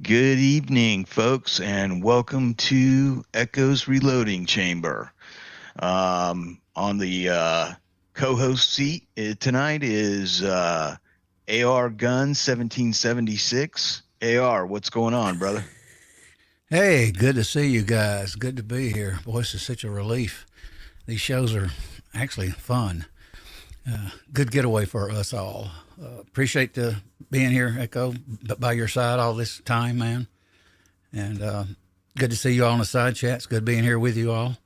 Good evening, folks, and welcome to Echo's Reloading Chamber. On the co-host seat tonight is AR Gun 1776. AR, what's going on, brother? Hey, good to see you guys. Good to be here. Boy, this is such a relief. These shows are actually fun. Good getaway for us all. Appreciate being here, Echo, by your side all this time, man. And good to see you all on the side chats. Good being here with you all.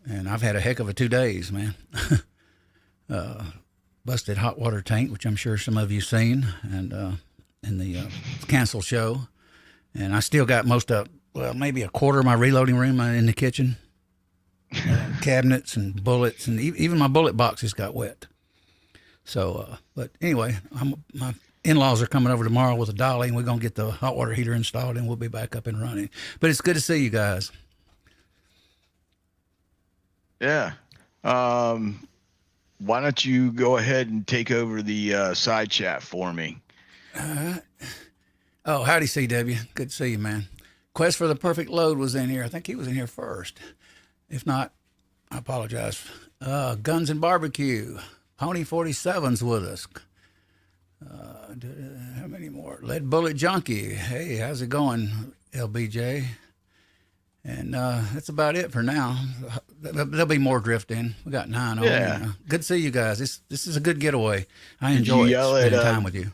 And I've had a heck of a 2 days, man. Busted hot water tank, which I'm sure some of you seen, and in the cancel show. And I still got maybe a quarter of my reloading room in the kitchen. Cabinets and bullets, and even my bullet boxes got wet. So, but anyway, my in-laws are coming over tomorrow with a dolly, and we're going to get the hot water heater installed, and we'll be back up and running. But it's good to see you guys. Yeah. Why don't you go ahead and take over the side chat for me? Oh, howdy, CW. Good to see you, man. Quest for the Perfect Load was in here. I think he was in here first. If not, I apologize. Guns and Barbecue. Pony 47's with us. How many more? Lead Bullet Junkie. Hey, how's it going, LBJ? And that's about it for now. There'll be more drifting. We got 9 on. Yeah. Good to see you guys. This is a good getaway. I enjoy spending time with you.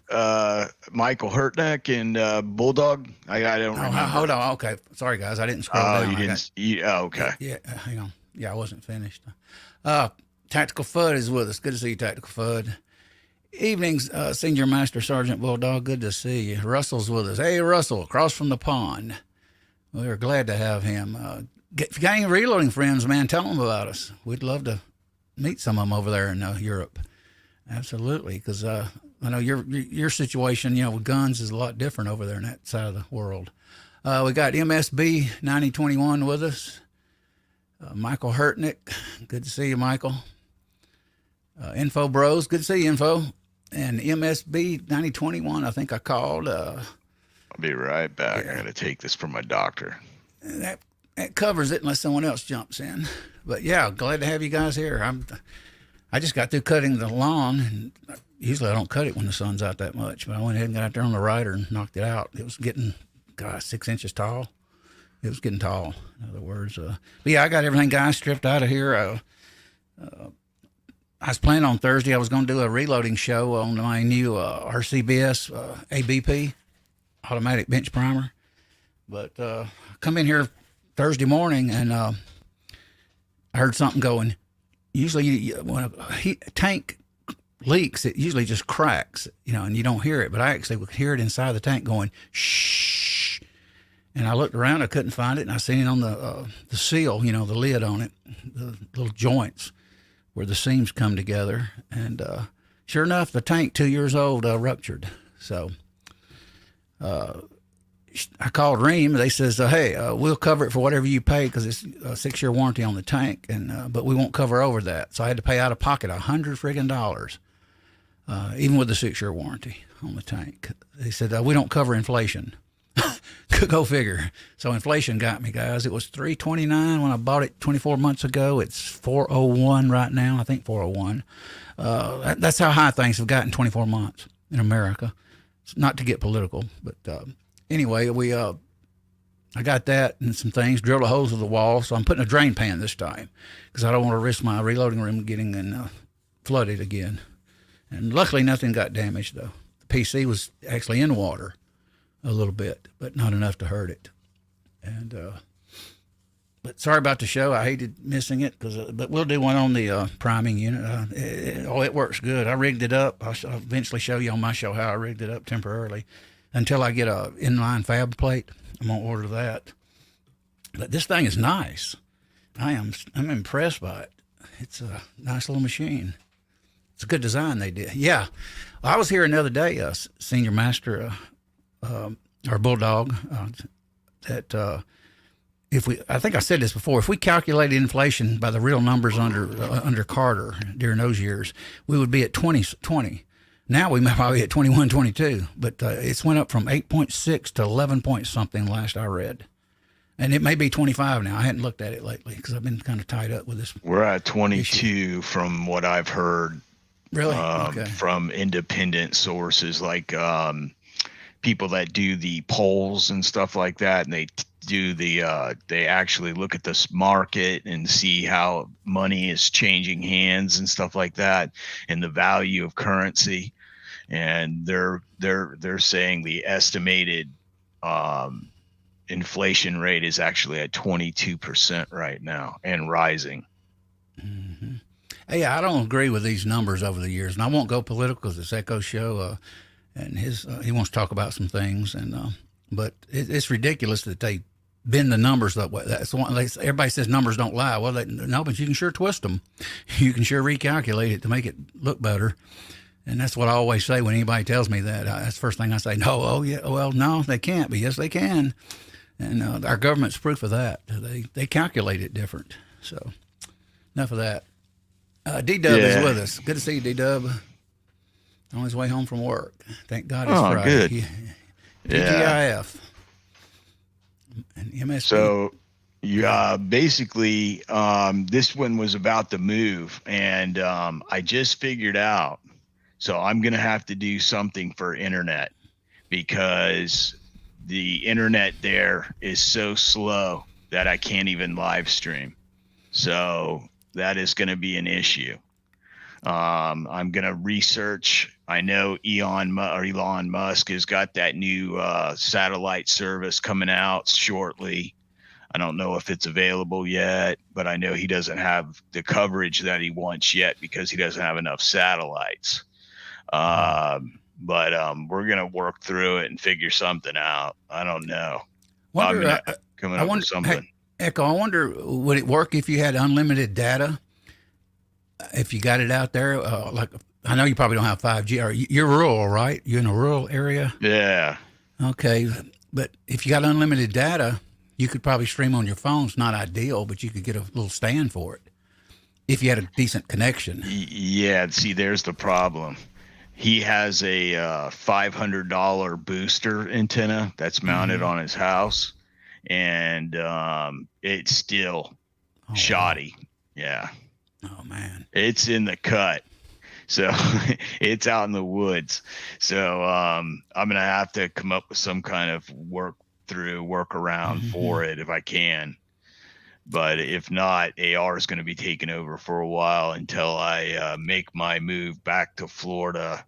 Michael Hurtneck and Bulldog. I don't remember. Hold on. Okay. Sorry, guys. I didn't scroll Oh, down. you didn't. Okay. Yeah, hang on. Yeah, I wasn't finished. Tactical Fudd is with us. Good to see you, Tactical Fudd. Evenings, Senior Master Sergeant Bulldog. Good to see you. Russell's with us. Hey, Russell, across from the pond. We're glad to have him. If you got any reloading friends, man, tell them about us. We'd love to meet some of them over there in Europe. Absolutely, because I know your situation, with guns is a lot different over there in that side of the world. We got MSB 9021 with us. Michael Hurtnick, good to see you, Michael. Info Bros, good to see you, Info. And MSB 9021, I think I called. I'll be right back. Yeah. I got to take this from my doctor. That covers it unless someone else jumps in. But yeah, glad to have you guys here. I just got through cutting the lawn, and usually I don't cut it when the sun's out that much, but I went ahead and got out there on the rider and knocked it out. It was getting, 6 inches tall. It was getting tall, in other words. But yeah, I got everything, guys, stripped out of here. I was planning on Thursday, I was going to do a reloading show on my new RCBS ABP, automatic bench primer. But I come in here Thursday morning, and I heard something going. Usually when a tank leaks, it usually just cracks, and you don't hear it. But I actually would hear it inside the tank going, shh. And I looked around, I couldn't find it, and I seen it on the seal, the lid on it, the little joints where the seams come together. And sure enough, the tank, 2 years old, ruptured. So I called Ream. They says, hey, we'll cover it for whatever you pay because it's a 6-year warranty on the tank, and but we won't cover over that. So I had to pay out of pocket $100 even with the 6-year warranty on the tank. They said, we don't cover inflation. Go figure. So inflation got me, guys. It was $329 when I bought it 24 months ago. It's $401 right now. I think $401. That's how high things have gotten 24 months in America. It's not to get political, but anyway, I got that and some things, drilled a hole through the wall. So I'm putting a drain pan this time because I don't want to risk my reloading room getting flooded again. And luckily nothing got damaged though. The PC was actually in water a little bit, but not enough to hurt it. And but sorry about the show. I hated missing it but we'll do one on the priming unit. It works good. I rigged it up. I'll eventually show you on my show how I rigged it up temporarily until I get a inline fab plate. I'm gonna order that. But this thing is nice. I'm impressed by it. It's a nice little machine. It's a good design they did. Yeah, I was here another day, Senior Master. Or Bulldog, that I think I said this before, if we calculated inflation by the real numbers under Carter during those years, we would be at 20. Now we may probably at 21, 22, but it's went up from 8.6 to 11 point something last I read. And it may be 25 now. I hadn't looked at it lately because I've been kind of tied up with this We're at issue. 22 from what I've heard Really? Okay. from independent sources like people that do the polls and stuff like that, and they actually look at this market and see how money is changing hands and stuff like that, and the value of currency. And they're saying the estimated inflation rate is actually at 22% right now and rising. Mm-hmm. Hey, I don't agree with these numbers over the years, and I won't go political because it's Echo's show, and he wants to talk about some things, and but it's ridiculous that they bend the numbers that way. That's one. Everybody says numbers don't lie. Well, no, but you can sure twist them. You can sure recalculate it to make it look better. And that's what I always say when anybody tells me that. That's the first thing I say. No, oh yeah, well, no, they can't. But yes, they can. And our government's proof of that. They calculate it different. So enough of that. D-Dub is with us. Good to see you, D-Dub. On his way home from work. Thank God it's Friday. Good. TGIF. And MSP. So basically, this one was about the move, and I just figured out. So I'm going to have to do something for internet because the internet there is so slow that I can't even live stream. So that is going to be an issue. I'm going to research. I know Elon Musk has got that new satellite service coming out shortly. I don't know if it's available yet, but I know he doesn't have the coverage that he wants yet because he doesn't have enough satellites. But we're going to work through it and figure something out. I don't know. Coming up with something. Echo, I wonder, would it work if you had unlimited data? If you got it out there, like I know you probably don't have 5G. Or you're rural, right? You're in a rural area? Yeah. Okay. But if you got unlimited data, you could probably stream on your phone. It's not ideal, but you could get a little stand for it if you had a decent connection. Yeah. See, there's the problem. He has a $500 booster antenna that's mounted on his house, and it's still shoddy. Wow. Yeah. Oh, man. It's in the cut. So it's out in the woods. So I'm going to have to come up with some kind of workaround for it if I can. But if not, AR is going to be taken over for a while until I make my move back to Florida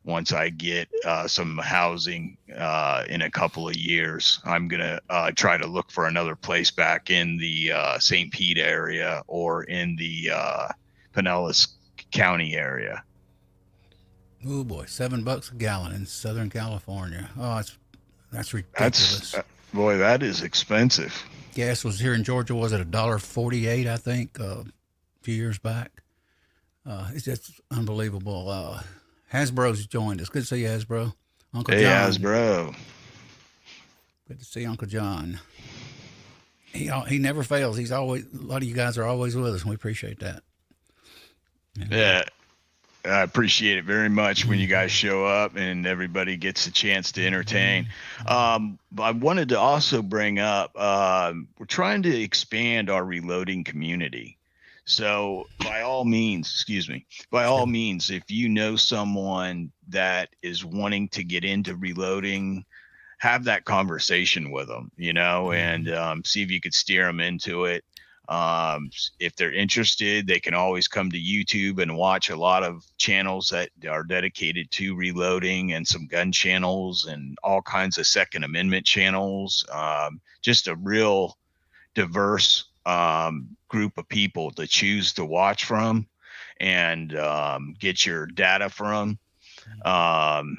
once I get some housing in a couple of years. I'm going to try to look for another place back in the St. Pete area or in the Pinellas County area. Oh boy, $7 a gallon in Southern California. Oh, that's ridiculous. Boy, that is expensive. Gas was here in Georgia, was it $1.48, I think, a few years back. It's just unbelievable. Hasbro's joined us. Good to see you, Hasbro. Uncle John. Hey, Hasbro. Good to see Uncle John. He never fails. He's always, a lot of you guys are always with us, and we appreciate that. Yeah, I appreciate it very much when you guys show up and everybody gets a chance to entertain. I wanted to also bring up, we're trying to expand our reloading community. So by all means, if you know someone that is wanting to get into reloading, have that conversation with them, and see if you could steer them into it. If they're interested, they can always come to YouTube and watch a lot of channels that are dedicated to reloading and some gun channels and all kinds of Second Amendment channels. Just a real diverse group of people to choose to watch from and get your data from. And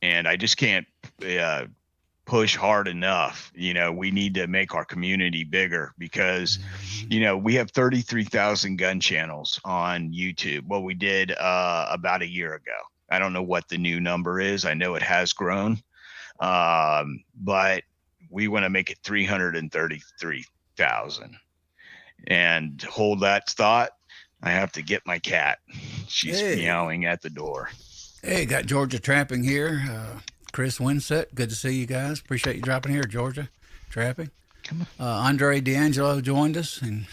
I just can't push hard enough. We need to make our community bigger because, we have 33,000 gun channels on YouTube. Well, we did about a year ago. I don't know what the new number is. I know it has grown, but we want to make it 333,000. And hold that thought. I have to get my cat. She's meowing at the door. Hey, got Georgia Trapping here. Chris Winsett, good to see you guys. Appreciate you dropping here, Georgia Trapping. Come on. Andre D'Angelo joined us, and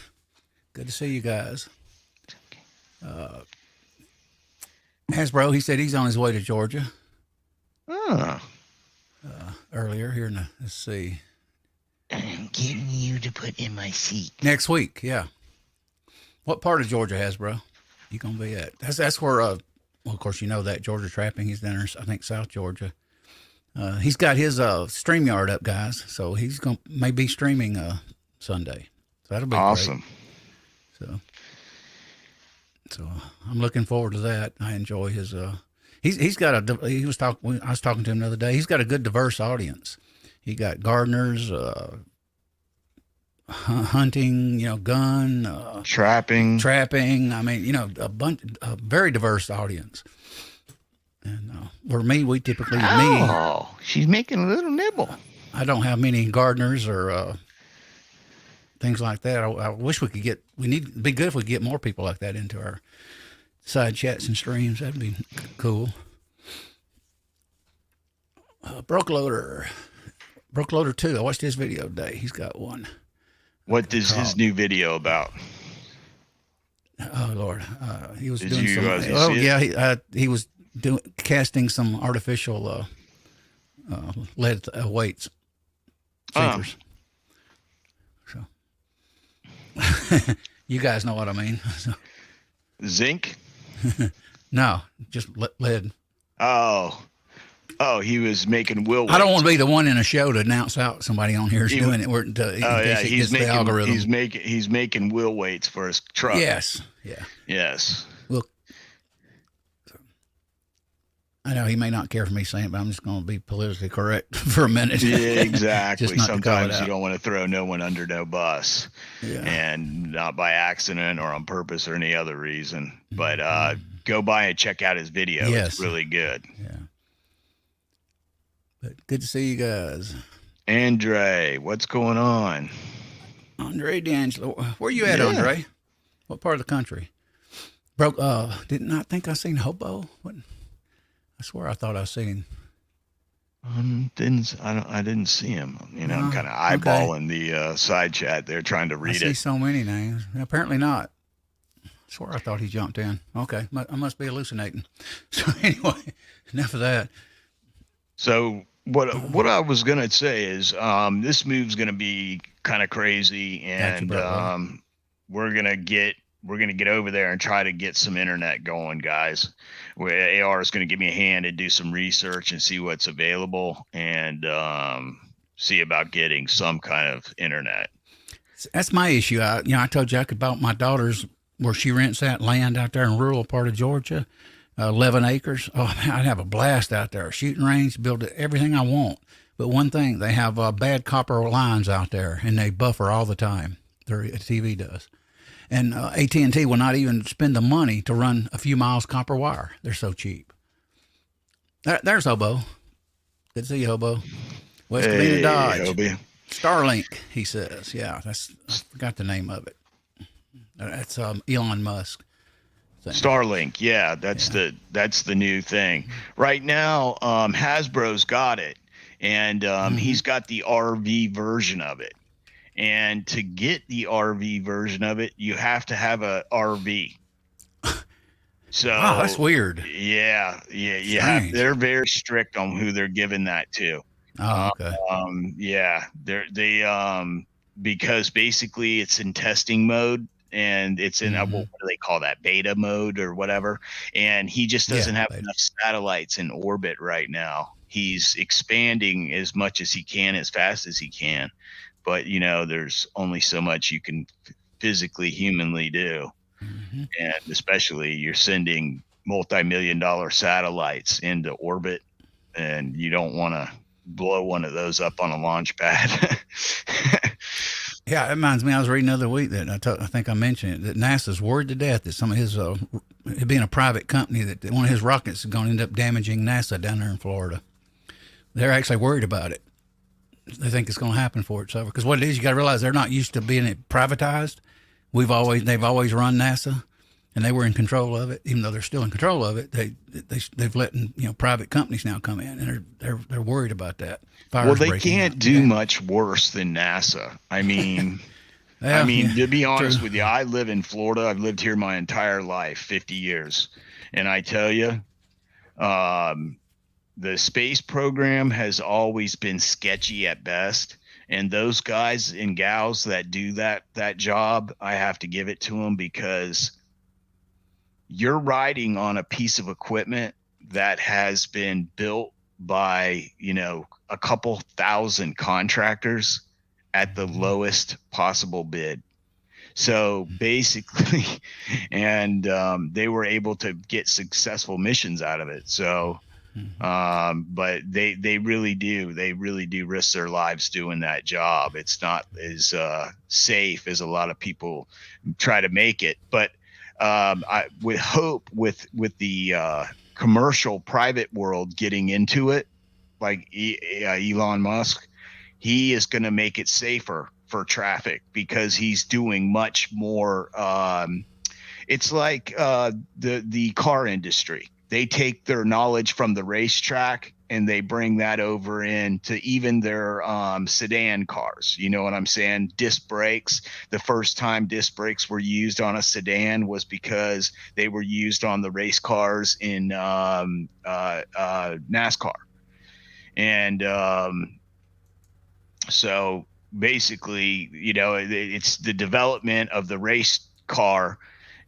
good to see you guys. Hasbro, he said he's on his way to Georgia Oh. earlier here in the, let's see. I'm getting you to put in my seat. Next week, yeah. What part of Georgia, Hasbro, you going to be at? That's where, well, of course, you know that, Georgia Trapping. He's down there, I think, South Georgia. He's got his StreamYard up, guys, so he's going to maybe streaming Sunday. So that'll be awesome. Great. So I'm looking forward to that. I enjoy his. He's got a. He was talking. I was talking to him the other day. He's got a good diverse audience. He got gardeners, hunting, gun, trapping. I mean, a very diverse audience. And for me, we typically she's making a little nibble. I don't have many gardeners or things like that. I wish we could get. It'd be good if we could get more people like that into our side chats and streams. That'd be cool. Broke Loader 2. I watched his video today. He's got one. What is his new video about? Oh Lord, he was Did doing you, some. you Oh see yeah, he was casting some artificial lead weights sinkers. So you guys know what I mean. So. Zinc? No, just lead. Oh, he was making wheel weights. I don't want to be the one in a show to announce out somebody on here is doing it. In case it gets the algorithm. He's making wheel weights for his truck. Yes. Yeah. Yes. Well, I know he may not care for me saying it, but I'm just going to be politically correct for a minute. Yeah, exactly. Sometimes you don't want to throw no one under no bus, yeah. And not by accident or on purpose or any other reason. But go by and check out his video. Yes. It's really good. Yeah. But good to see you guys. Andre, what's going on? Andre D'Angelo, where you at, Andre? What part of the country? Did not think I seen Hobo. What? I swear I thought I seen. I didn't see him. I'm kind of eyeballing the side chat there, trying to read I see so many names. Apparently not. I swear I thought he jumped in. Okay, I must be hallucinating. So anyway, enough of that. So what I was gonna say is this move's gonna be kind of crazy, and we're gonna get over there and try to get some internet going, guys. Where AR is gonna give me a hand and do some research and see what's available, and see about getting some kind of internet. That's my issue. I told you about my daughter's where she rents that land out there in rural part of Georgia. 11 acres. Oh, man, I'd have a blast out there. Shooting range, build everything I want. But one thing, they have bad copper lines out there, and they buffer all the time. Their TV does. And AT&T will not even spend the money to run a few miles copper wire. They're so cheap. There's Hobo. Good to see you, Hobo. West Covina Dodge. Hobie. Starlink, he says. Yeah, I forgot the name of it. That's Elon Musk. Thing. Starlink, yeah, that's the new thing right now. Hasbro's got it, and he's got the RV version of it. And to get the RV version of it, you have to have a RV. So wow, that's weird. Yeah. They're very strict on who they're giving that to. Oh, okay. They because basically it's in testing mode. And it's in what do they call that, beta mode or whatever, and he just doesn't have enough satellites in orbit right now. He's expanding as much as he can, as fast as he can, but there's only so much you can physically, humanly do. And especially you're sending multi-million-dollar satellites into orbit, and you don't want to blow one of those up on a launch pad. Yeah, it reminds me, I was reading the other week that I think I mentioned it, that NASA's worried to death that some of his, it being a private company, that one of his rockets is going to end up damaging NASA down there in Florida. They're actually worried about it. They think it's going to happen for it. So, because what it is, you got to realize they're not used to being it privatized. They've always run NASA, and they were in control of it. Even though they're still in control of it, they've let private companies now come in, and they're worried about that. Well, Fires they breaking out. can't do much worse than NASA. I Well, yeah, mean, to be true. honest with you, I live in Florida. I've lived here my entire life, 50 years. And I tell you, um, the space program has always been sketchy at best. And those guys and gals that do that job, I have to give it to them, because you're riding on a piece of equipment that has been built by, a couple thousand contractors at the lowest possible bid. So basically, and they were able to get successful missions out of it. So, but they really do risk their lives doing that job. It's not as safe as a lot of people try to make it. But I with hope with the commercial private world getting into it, like Elon Musk, he is going to make it safer for traffic, because he's doing much more. It's like the car industry. They take their knowledge from the racetrack and they bring that over into even their sedan cars. You know what I'm saying? Disc brakes. The first time disc brakes were used on a sedan was because they were used on the race cars in NASCAR. And so basically, it's the development of the race car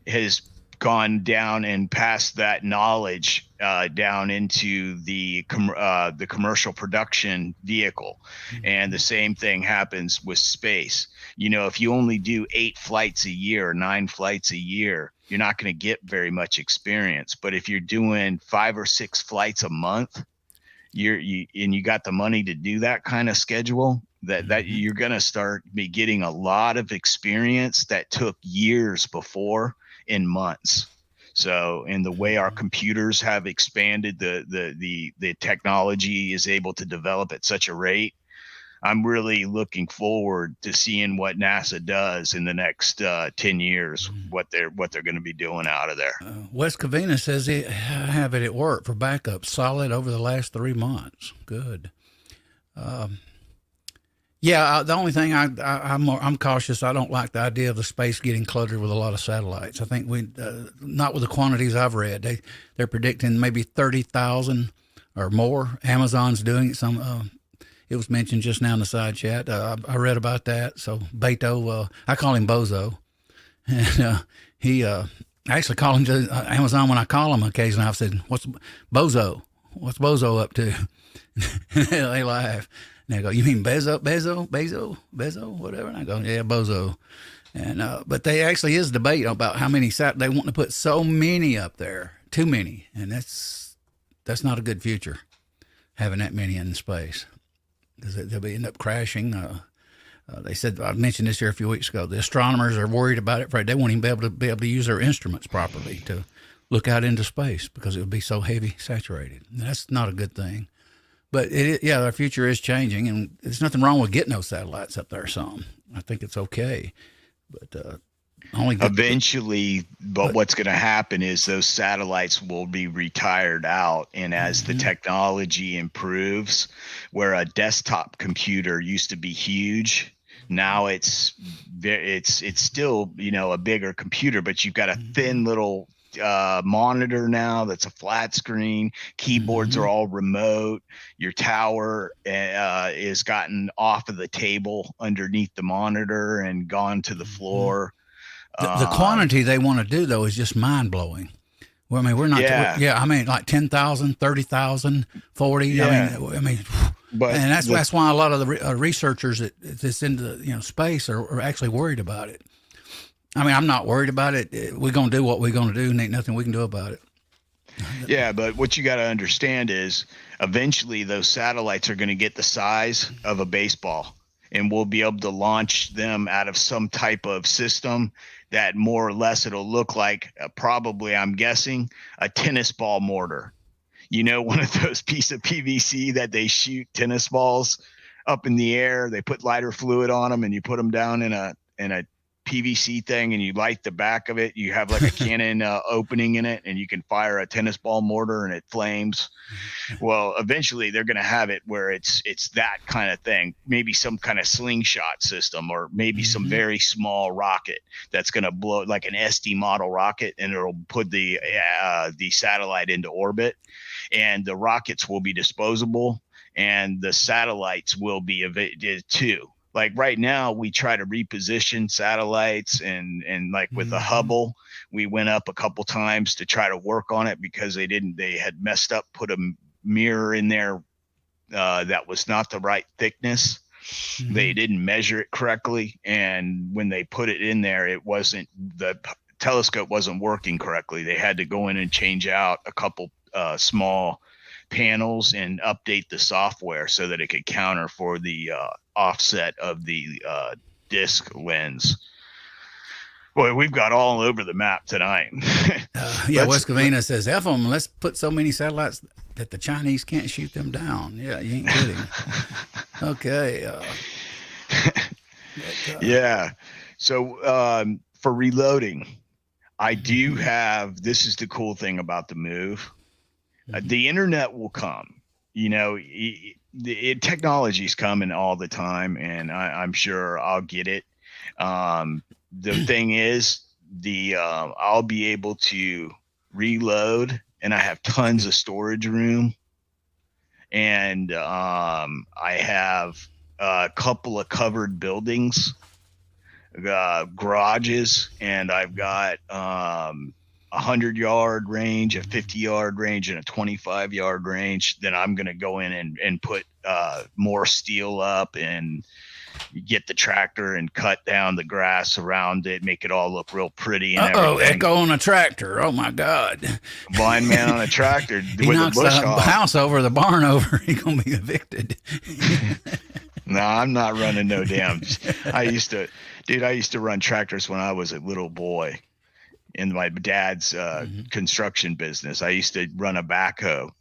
has gone down and passed that knowledge down into the commercial production vehicle. And the same thing happens with space. If you only do 8 flights a year, 9 flights a year, you're not going to get very much experience. But if you're doing 5 or 6 flights a month, you got the money to do that kind of schedule, that you're going to start be getting a lot of experience that took years before in months. So, in the way our computers have expanded, the technology is able to develop at such a rate. I'm really looking forward to seeing what NASA does in the next 10 years, what they're going to be doing out of there. Wes Covina says he have it at work for backup solid over the last 3 months. Good. Yeah, the only thing I'm cautious. I don't like the idea of the space getting cluttered with a lot of satellites. I think not with the quantities I've read. They're predicting maybe 30,000 or more. Amazon's doing it. It was mentioned just now in the side chat. I read about that. So Beto, I call him Bozo, and I actually call him to Amazon when I call him occasionally. I've said, "What's Bozo? What's Bozo up to?" They laugh. And they go, "You mean Bezo, whatever?" And I go, "Yeah, Bozo." And but they actually is debate about how many they want to put so many up there, too many, and that's not a good future, having that many in space, because they'll end up crashing. They said, I mentioned this here a few weeks ago, the astronomers are worried about it. Right, they won't even be able to use their instruments properly to look out into space because it would be so heavy saturated. And that's not a good thing. But our future is changing, and there's nothing wrong with getting those satellites up there. I think it's okay, but eventually, what's going to happen is those satellites will be retired out, and as the technology improves, where a desktop computer used to be huge, now it's still a bigger computer, but you've got a thin little monitor now that's a flat screen. Keyboards are all remote. Your tower is gotten off of the table underneath the monitor and gone to the floor. The quantity they want to do, though, is just mind-blowing. Well, I mean, we're not. Yeah. I mean, like 10,000, 30,000, 40. Yeah. I mean, but and that's why a lot of the researchers that's into space are actually worried about it. I mean, I'm not worried about it. We're going to do what we're going to do, and ain't nothing we can do about it. Yeah, but what you got to understand is eventually those satellites are going to get the size of a baseball, and we'll be able to launch them out of some type of system that more or less it'll look like probably, I'm guessing, a tennis ball mortar. One of those pieces of PVC that they shoot tennis balls up in the air. They put lighter fluid on them, and you put them down in a PVC thing and you light the back of it. You have like a cannon opening in it, and you can fire a tennis ball mortar and it flames. Well, eventually they're going to have it where it's that kind of thing. Maybe some kind of slingshot system, or maybe some very small rocket that's going to blow, like an SD model rocket, and it'll put the satellite into orbit, and the rockets will be disposable, and the satellites will be too. Like right now, we try to reposition satellites, and like with the Hubble, we went up a couple times to try to work on it because they had messed up, put a mirror in there that was not the right thickness. They didn't measure it correctly, and when they put it in there, the telescope wasn't working correctly. They had to go in and change out a couple small panels and update the software so that it could counter for the offset of the disc lens. Boy, we've got all over the map tonight. West Covina says, F them, let's put so many satellites that the Chinese can't shoot them down. Yeah, you ain't kidding. Okay. Yeah. So for reloading, I do have, this is the cool thing about the move. The internet will come, technology's coming all the time, and I'm sure I'll get it. The thing is, I'll be able to reload, and I have tons of storage room, and I have a couple of covered buildings, garages, and I've got 100-yard range, a 50-yard range, and a 25-yard range. Then I'm going to go in and put more steel up and get the tractor and cut down the grass around it, make it all look real pretty. And Echo on a tractor. Oh, my God. Blind man on a tractor he with knocks a bush the off. house over, the barn over. He's going to be evicted. No, I'm not running no damn. I used to run tractors when I was a little boy in my dad's construction business. I used to run a backhoe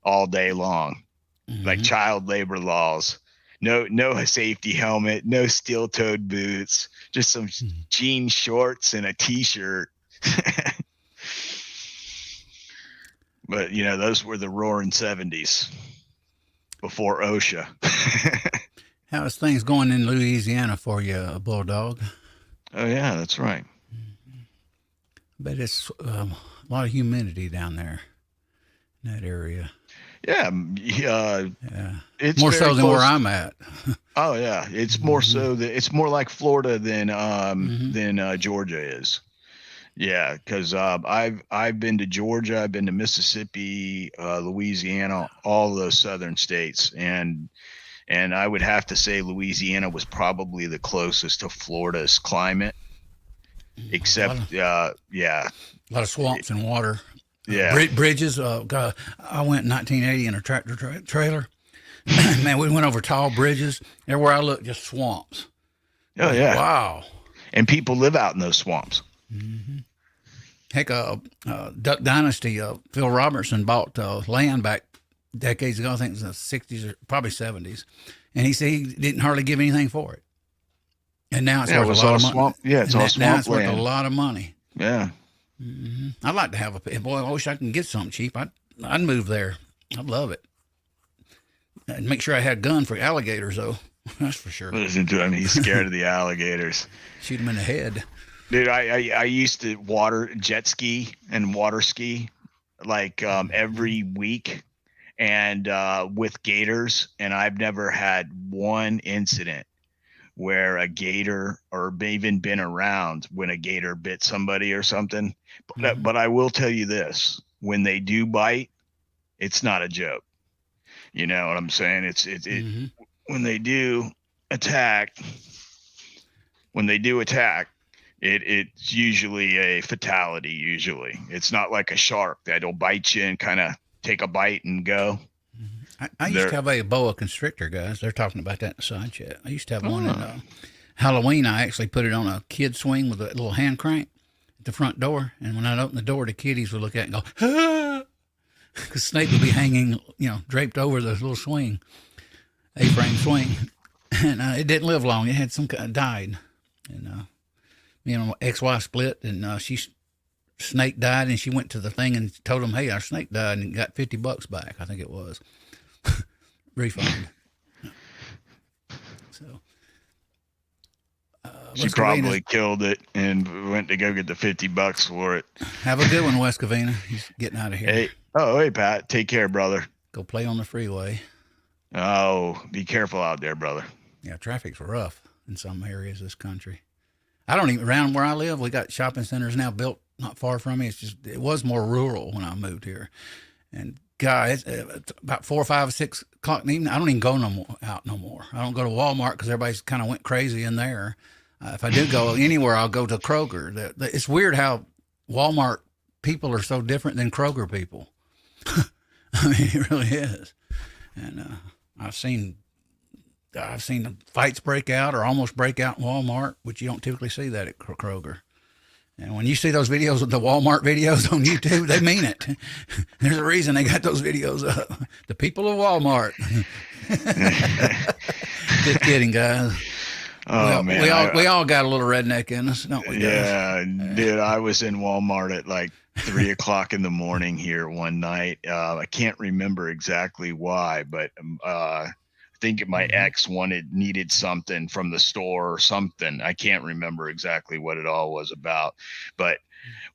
all day long, like child labor laws. No safety helmet, no steel-toed boots, just some jean shorts and a t-shirt. But those were the roaring 70s before OSHA. How's things going in Louisiana for you, Bulldog? Oh yeah, that's right. But it's a lot of humidity down there in that area. Yeah. It's more so than close. where I'm at. Oh yeah, it's more so that it's more like Florida than Georgia is. Yeah, because I've been to Georgia, I've been to Mississippi, Louisiana, all those southern states, and I would have to say Louisiana was probably the closest to Florida's climate, except a lot of swamps and water. Yeah, bridges. God, I went in 1980 in a tractor trailer. Man, we went over tall bridges. Everywhere I looked, just swamps. Oh yeah, wow. And people live out in those swamps. Heck, Duck Dynasty. Phil Robertson bought land back decades ago. I think it was in the 60s or probably 70s, and he said he didn't hardly give anything for it. And now it's worth a lot of money. Swamp. Yeah, it's all swamp now it's land. Worth a lot of money. Yeah. I'd like to have a boy. I wish I can get something cheap. I'd move there. I'd love it. And make sure I had a gun for alligators, though. That's for sure. Listen to him. He's scared of the alligators. Shoot him in the head. Dude, I used to jet ski and water ski like every week, and with gators, and I've never had one incident where a gator, or even been around when a gator bit somebody or something. But I will tell you this: when they do bite, it's not a joke. You know what I'm saying? When they do attack, it's usually a fatality. Usually, it's not like a shark that'll bite you and kind of take a bite and go. I used to have a boa constrictor, guys. They're talking about that in the side chat. I used to have one in Halloween. I actually put it on a kid swing with a little hand crank at the front door. And when I'd open the door, the kiddies would look at it and go, ah! Because snake would be hanging, draped over the little swing, A-frame swing. And it didn't live long. It had died. And me and my ex-wife split, and snake died, and she went to the thing and told them, "Hey, our snake died," and got $50 back. I think it was refund. So She probably killed it and went to go get the $50 for it. Have a good one, West Covina. He's getting out of here. Hey, Pat. Take care, brother. Go play on the freeway. Oh, be careful out there, brother. Yeah, traffic's rough in some areas of this country. I don't even, around where I live, we got shopping centers now built not far from me. It was more rural when I moved here. And guys, it's about 4 or 5 or 6 o'clock in the evening, I don't even go out no more. I don't go to Walmart because everybody's kind of went crazy in there. If I do go anywhere, I'll go to Kroger. It's weird how Walmart people are so different than Kroger people. I mean, it really is. And I've seen fights break out or almost break out in Walmart, which you don't typically see that at Kroger. And when you see those videos of the Walmart videos on YouTube, they mean it. There's a reason they got those videos up. The people of Walmart. Just kidding, guys. Oh, man. We all got a little redneck in us, don't we, guys? Yeah, dude, I was in Walmart at like 3 o'clock in the morning here one night. I can't remember exactly why, but I think my ex needed something from the store or something. I can't remember exactly what it all was about, but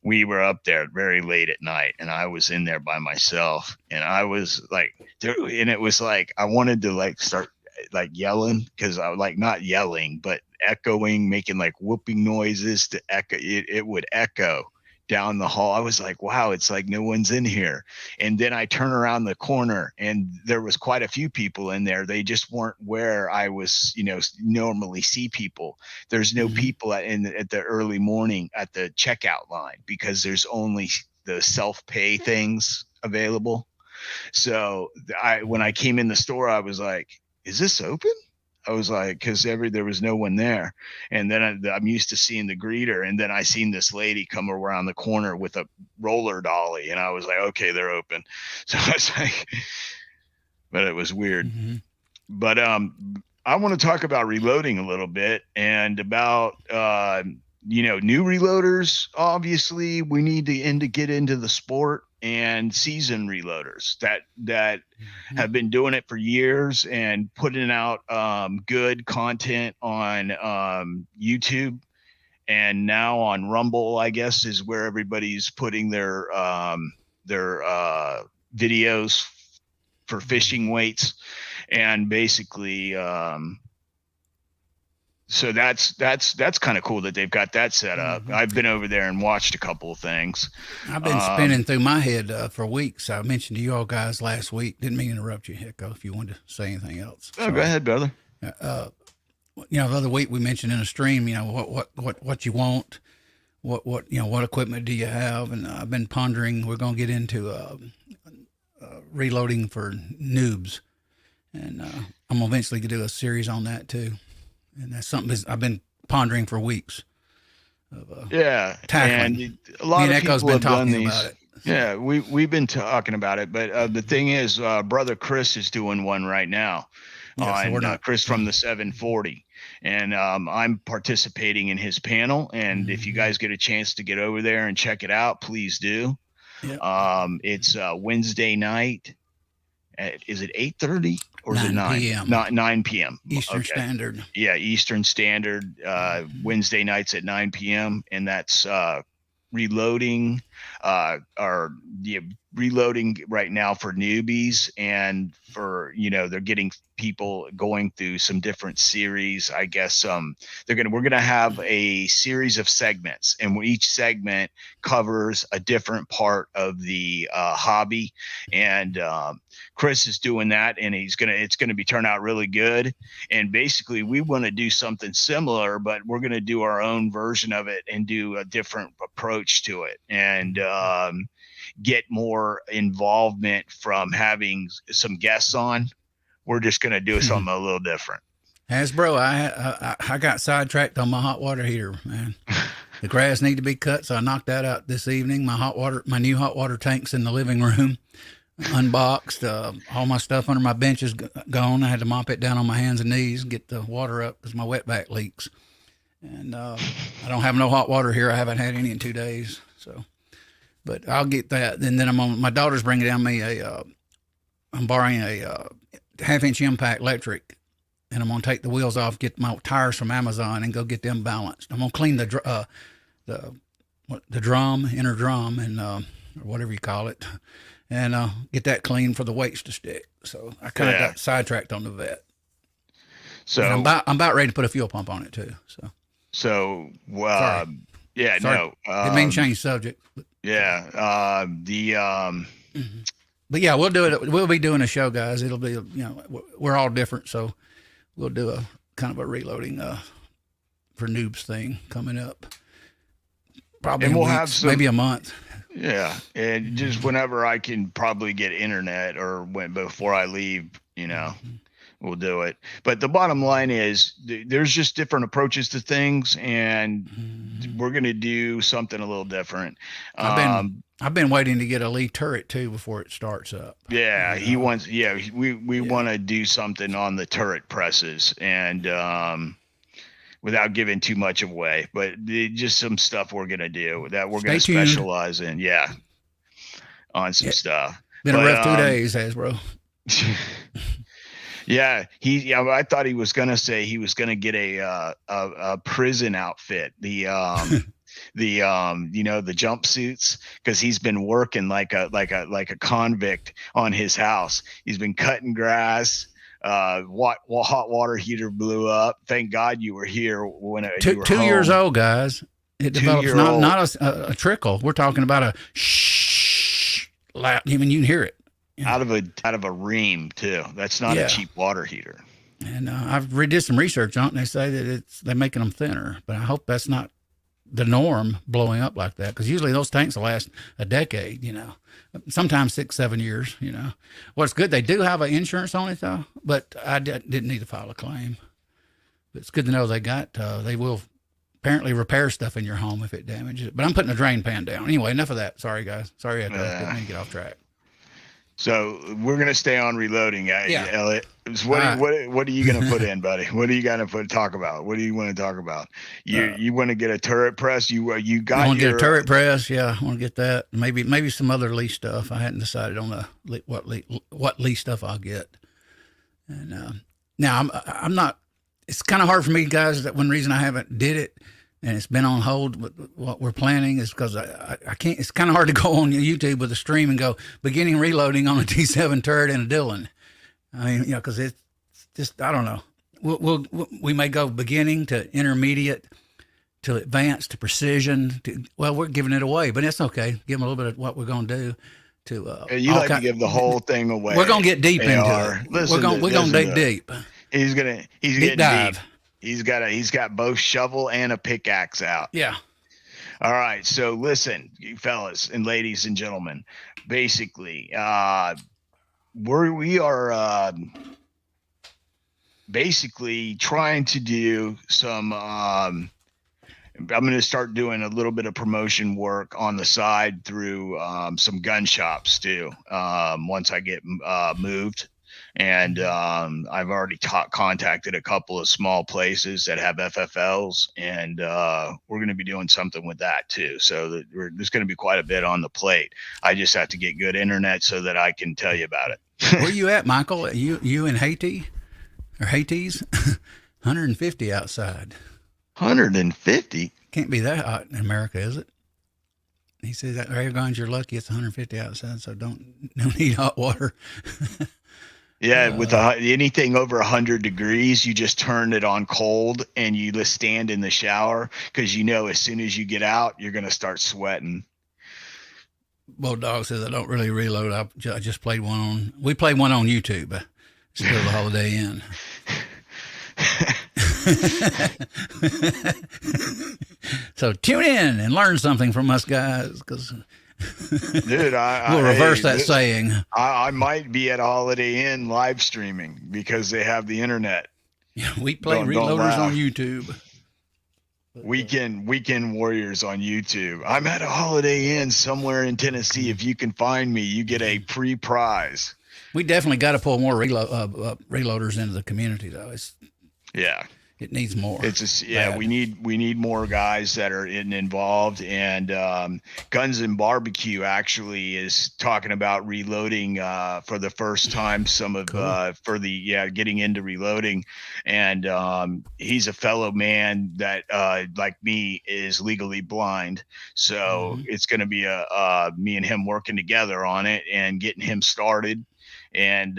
we were up there very late at night, and I was in there by myself, and I was like, and it was like I wanted to like start like yelling, because I was like not yelling but echoing, making like whooping noises to echo. It would echo down the hall. I was like, wow, it's like no one's in here. And then I turn around the corner and there was quite a few people in there. They just weren't where I was, normally see people. There's no people at the early morning at the checkout line because there's only the self-pay things available. So when I came in the store, I was like, is this open? I was like, because there was no one there. And then I'm used to seeing the greeter. And then I seen this lady come around the corner with a roller dolly. And I was like, okay, they're open. So I was like, but it was weird. Mm-hmm. But I want to talk about reloading a little bit and about, new reloaders. Obviously, we need to get into the sport, and seasoned reloaders that have been doing it for years and putting out good content on YouTube, and now on Rumble, I guess, is where everybody's putting their videos for fishing weights, and basically so that's kind of cool that they've got that set up. Mm-hmm. I've been over there and watched a couple of things. I've been spinning through my head for weeks. I mentioned to you all guys last week. Didn't mean to interrupt you, Hicko, if you wanted to say anything else. Oh, go ahead, brother. The other week we mentioned in a stream, what you want, what equipment do you have, and I've been pondering. We're going to get into reloading for noobs, and I'm gonna eventually do a series on that too. And that's something I've been pondering for weeks. Tackling. And a lot of people have done these. About it. Yeah, we've been talking about it, but the thing is, brother Chris is doing one right now. Chris from the 740, and I'm participating in his panel. And if you guys get a chance to get over there and check it out, please do. Yeah. It's Wednesday night. Is it 8:30 or is it 9 p.m.? Not 9 p.m. Eastern Standard. Yeah, Eastern Standard. Wednesday nights at 9 p.m. And that's reloading reloading right now for newbies, and for they're getting people going through some different series. I guess we're gonna have a series of segments, and each segment covers a different part of the hobby, and Chris is doing that, and it's gonna be turn out really good. And basically we want to do something similar, but we're gonna do our own version of it and do a different approach to it, and get more involvement from having some guests on. We're just going to do something a little different. Hasbro, I got sidetracked on my hot water heater, man. The grass need to be cut, so I knocked that out this evening. My new hot water tank's in the living room, unboxed. All my stuff under my bench is gone. I had to mop it down on my hands and knees and get the water up because my wetback leaks. And I don't have no hot water here. I haven't had any in 2 days. So, but I'll get that. And then my daughter's bringing down me I'm borrowing a 1/2 inch impact electric, and I'm gonna take the wheels off, get my tires from Amazon, and go get them balanced. I'm gonna clean the drum, inner drum, and or whatever you call it, and get that clean for the weights to stick. So I kind of got sidetracked on the vet. So and I'm about ready to put a fuel pump on it too. So yeah, sorry. no, Didn't mean change subject. But, But yeah, we'll do it. We'll be doing a show, guys. It'll be, we're all different, so we'll do a kind of a reloading for noobs thing coming up. Probably, and we'll have maybe a month. Yeah, and just whenever I can probably get internet or before I leave, we'll do it. But the bottom line is there's just different approaches to things, and we're going to do something a little different. I've been waiting to get a Lee turret too before it starts up. Yeah, he wants. Yeah, we want to do something on the turret presses, and without giving too much away, but just some stuff we're gonna do that we're gonna specialize in. Yeah, on some stuff. Been a rough 2 days, Hasbro. Yeah, I thought he was gonna say he was gonna get a prison outfit. The the jumpsuits, because he's been working like a convict on his house. He's been cutting grass. Hot water heater blew up. Thank God you were here when you were 2 home. Years old, guys. It develops not a trickle. We're talking about a shh. I mean, you can hear it. Out of a ream too. That's not a cheap water heater. And I've did some research on it, and they say that they're making them thinner. But I hope that's not the norm, blowing up like that, because usually those tanks will last a decade. Sometimes 6-7 years. What's good, they do have an insurance on it though, but I didn't need to file a claim. But it's good to know they will apparently repair stuff in your home if it damages it. But I'm putting a drain pan down anyway. Enough of that. Sorry guys. Sorry, I didn't mean to get off track. So we're gonna stay on reloading, Elliot. What are you gonna put in, buddy? What are you gonna talk about? What do you want to talk about? You want to get a turret press? You want to get a turret press? Yeah, I want to get that. Maybe some other Lee stuff. I hadn't decided on what Lee stuff I'll get. And now I'm not. It's kind of hard for me, guys. That one reason I haven't did it, and it's been on hold. But what we're planning is because I can't. It's kind of hard to go on YouTube with a stream and go beginning reloading on a T7 turret and a Dillon. I mean, because it's just, I don't know. We may go beginning to intermediate to advanced to precision. We're giving it away, but it's okay. Give them a little bit of what we're going to do. To give the whole thing away. We're going to get deep into it. We're going to dig deep. He's getting deep. He's got both shovel and a pickaxe out. Yeah. All right. So listen, you fellas and ladies and gentlemen, basically, we are basically trying to do some. I'm going to start doing a little bit of promotion work on the side through some gun shops too. Once I get moved. And I've already contacted a couple of small places that have FFLs, and we're going to be doing something with that too. So there's going to be quite a bit on the plate. I just have to get good internet so that I can tell you about it. Where you at, Michael? You in Haiti or Haitis? 150 outside. 150? Can't be that hot in America, is it? He says that Aragon's, you're lucky it's 150 outside, so don't need hot water. Yeah, with anything over 100 degrees, you just turn it on cold and you just stand in the shower because as soon as you get out, you're going to start sweating. Bulldog says I don't really reload. I just played one on. We played one on YouTube. Still the Holiday Inn. So tune in and learn something from us guys, because. Dude, we'll reverse that saying. I might be at Holiday Inn live streaming because they have the internet. Yeah, we play reloaders on YouTube. Weekend Warriors on YouTube. I'm at a Holiday Inn somewhere in Tennessee. If you can find me, you get a free prize. We definitely got to pull more reloaders into the community, though. It needs more. Yeah, Bad. we need more guys that are involved. And Guns and Barbecue actually is talking about reloading for the first time. Some of Cool. for the getting into reloading, and he's a fellow man that like me is legally blind, so Mm-hmm. it's going to be me and him working together on it and getting him started. And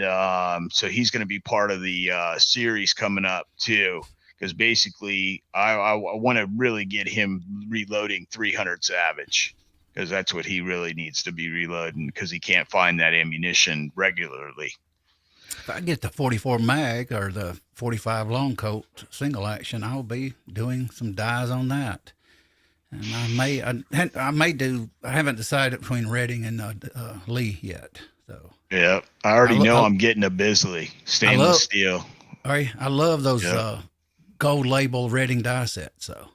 so he's going to be part of the series coming up too, because basically I want to really get him reloading 300 Savage, because that's what he really needs to be reloading, because he can't find that ammunition regularly. If I get the 44 mag or the 45 long coat single action, I'll be doing some dies on that. And I may do. I haven't decided between Redding and Lee yet. So Yeah, I already know I'm getting a Bisley stainless steel. I love those Yep. gold label Redding die sets. So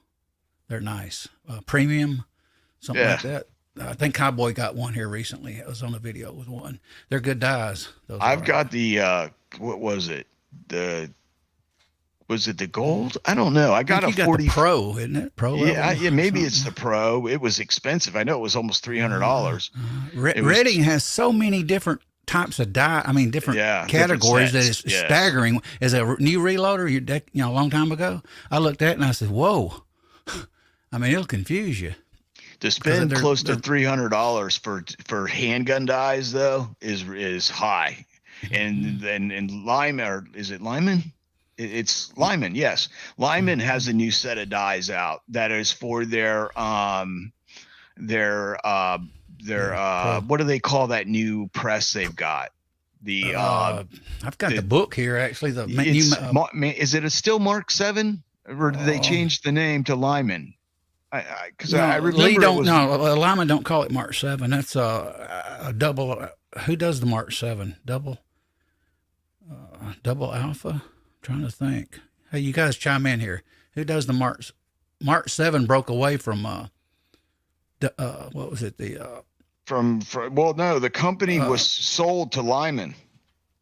they're nice, premium, something Yeah, like that. I think Cowboy got one here recently. It was on a video with one. They're good dies. Those I've are. got the what was it? Was it the gold? I don't know. I I think got a you got the 40. pro, isn't it? Pro Yeah, level. yeah, Or maybe it's something. the pro. It was expensive. I know it was almost $300. It was Redding has so many different types of die. I mean, different different categories that sets. is Yes. staggering. As a new reloader, a long time ago, I looked at it and I said, "Whoa!" I mean, it'll confuse you To because spend close to they're $300 for handgun dies though is high. And then in Lyman, or is it Lyman? It's Lyman, yes. Lyman has a new set of dies out that is for their pro. what do they call that new press they've got? The I've got the the book here actually. The new. it's is it a still Mark 7, or did they Oh, change the name to Lyman? Because I no, Lee remember it don't. was No, Lyman don't call it Mark 7. That's a double. Who does the Mark 7? Double alpha? I'm trying to think. Hey, you guys chime in here. Who does the Mark? Mark 7 broke away from what was it? from well, no, the company Uh, was sold to Lyman,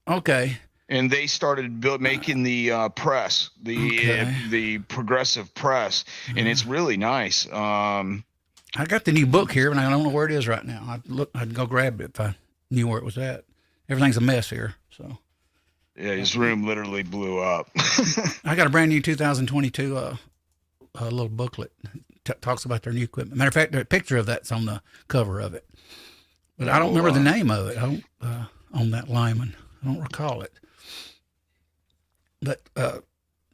okay, and they started making the press, okay. the progressive press, and it's really nice. I got the new book here, and I don't know where it is right now. I'd go grab it if I knew where it was at. Everything's a mess here, so Yeah, his room literally blew up. I got a brand new 2022 a little booklet. Talks about their new equipment. Matter of fact, the picture of that's on the cover of it. But I don't remember the name of it. I don't on that Lyman. I don't recall it. But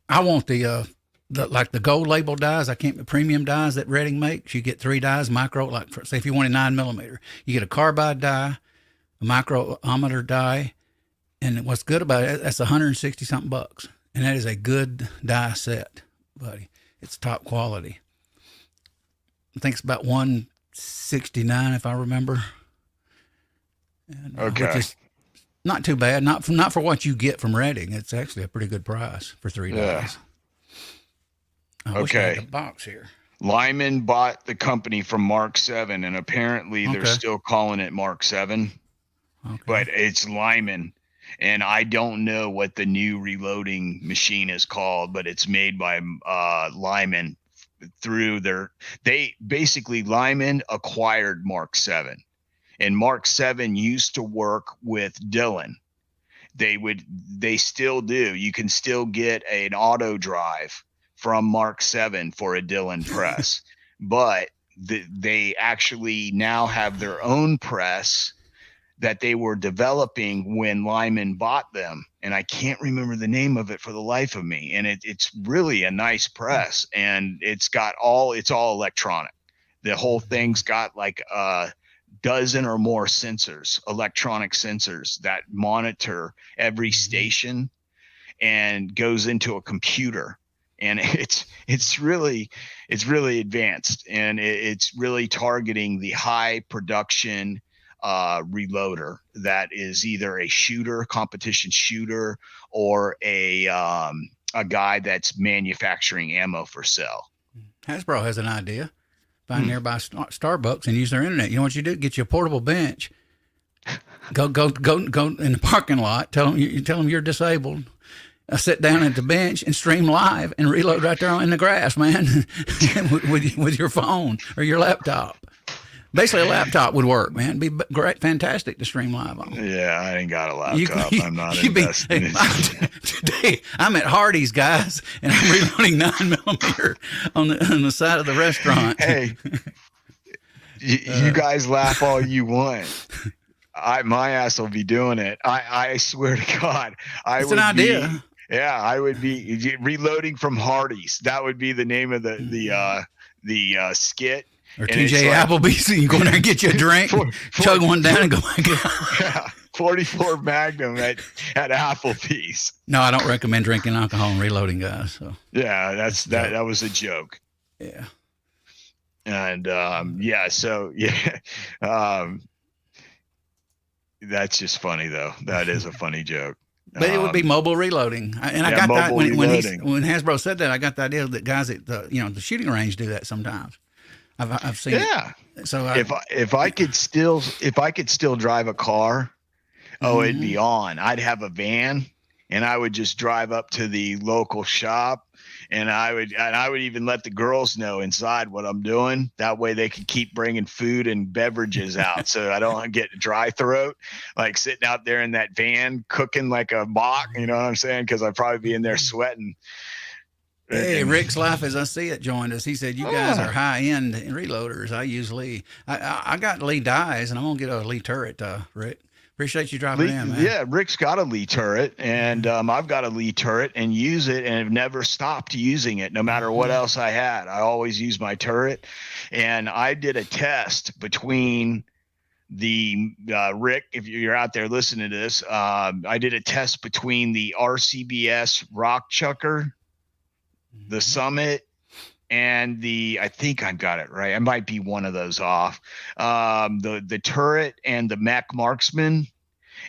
I want the like the gold label dies. I can't the premium dies that Redding makes. You get 3 dies, micro. Like say if you want a 9mm, you get a carbide die, a micrometer die, and what's good about it, that's 160 something bucks, and that is a good die set, buddy. It's top quality. I think it's about 169 if I remember. And, Okay. which is not too bad. Not for what you get from Redding. It's actually a pretty good price for 3 Yeah. dies. I wish I Okay. had a box here. Lyman bought the company from Mark 7, and apparently they're Okay. still calling it Mark 7, Okay. but it's Lyman. And I don't know what the new reloading machine is called, but it's made by Lyman through they basically Lyman acquired Mark 7, and Mark 7 used to work with Dylan. They still do. You can still get an auto drive from Mark 7 for a Dylan press, but they actually now have their own press that they were developing when Lyman bought them. And I can't remember the name of it for the life of me. And it's really a nice press, and it's all electronic. The whole thing's got like a dozen or more sensors, electronic sensors that monitor every station and goes into a computer. And it's really advanced, and it's really targeting the high production reloader that is either a competition shooter, or a guy that's manufacturing ammo for sale. Hasbro has an idea. Find nearby Starbucks and use their internet. You know what you do? Get you a portable bench. Go in the parking lot. Tell them you're disabled, I sit down at the bench and stream live and reload right there in the grass, man, with your phone or your laptop. Basically, a laptop would work, man. It'd be great, fantastic to stream live on. Yeah, I ain't got a laptop. I'm not investing in it. Today, I'm at Hardee's, guys, and I'm reloading 9mm on the side of the restaurant. Hey, you guys laugh all you want. My ass will be doing it. I swear to God, it's an idea. Yeah, I would be reloading from Hardee's. That would be the name of the skit. Or TJ Applebee's, you go in there and get you a drink, chug one down and go back out. Yeah, 44 Magnum at Applebee's. No, I don't recommend drinking alcohol and reloading, guys. So. Yeah, that was a joke. Yeah. And that's just funny though. That is a funny joke. But it would be mobile reloading, and I got that when Hasbro said that. I got the idea that guys at the shooting range do that sometimes. I've seen. Yeah. It. So if I could still drive a car, it'd be on. I'd have a van, and I would just drive up to the local shop, and I would even let the girls know inside what I'm doing. That way they could keep bringing food and beverages out, so I don't get dry throat, like sitting out there in that van cooking like a mock. You know what I'm saying? Because I'd probably be in there sweating. Hey, Rick's Life as I See It joined us. He said, you guys are high-end reloaders. I use Lee. I got Lee dies, and I'm going to get a Lee turret, Rick. Appreciate you dropping in, man. Yeah, Rick's got a Lee turret, and I've got a Lee turret and use it, and have never stopped using it no matter what else I had. I always use my turret. And I did a test between the Rick, if you're out there listening to this, I did a test between the RCBS Rock Chucker, the Summit, and I think I've got it right. I might be one of those off. The turret and the Mech Marksman,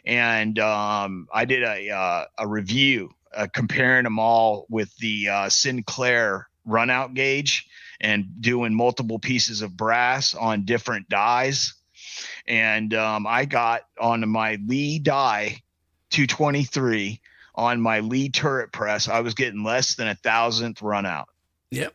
and I did a review comparing them all with the Sinclair runout gauge and doing multiple pieces of brass on different dies. And I got on my Lee die 223. On my Lee turret press, I was getting less than 1,000th run out. Yep.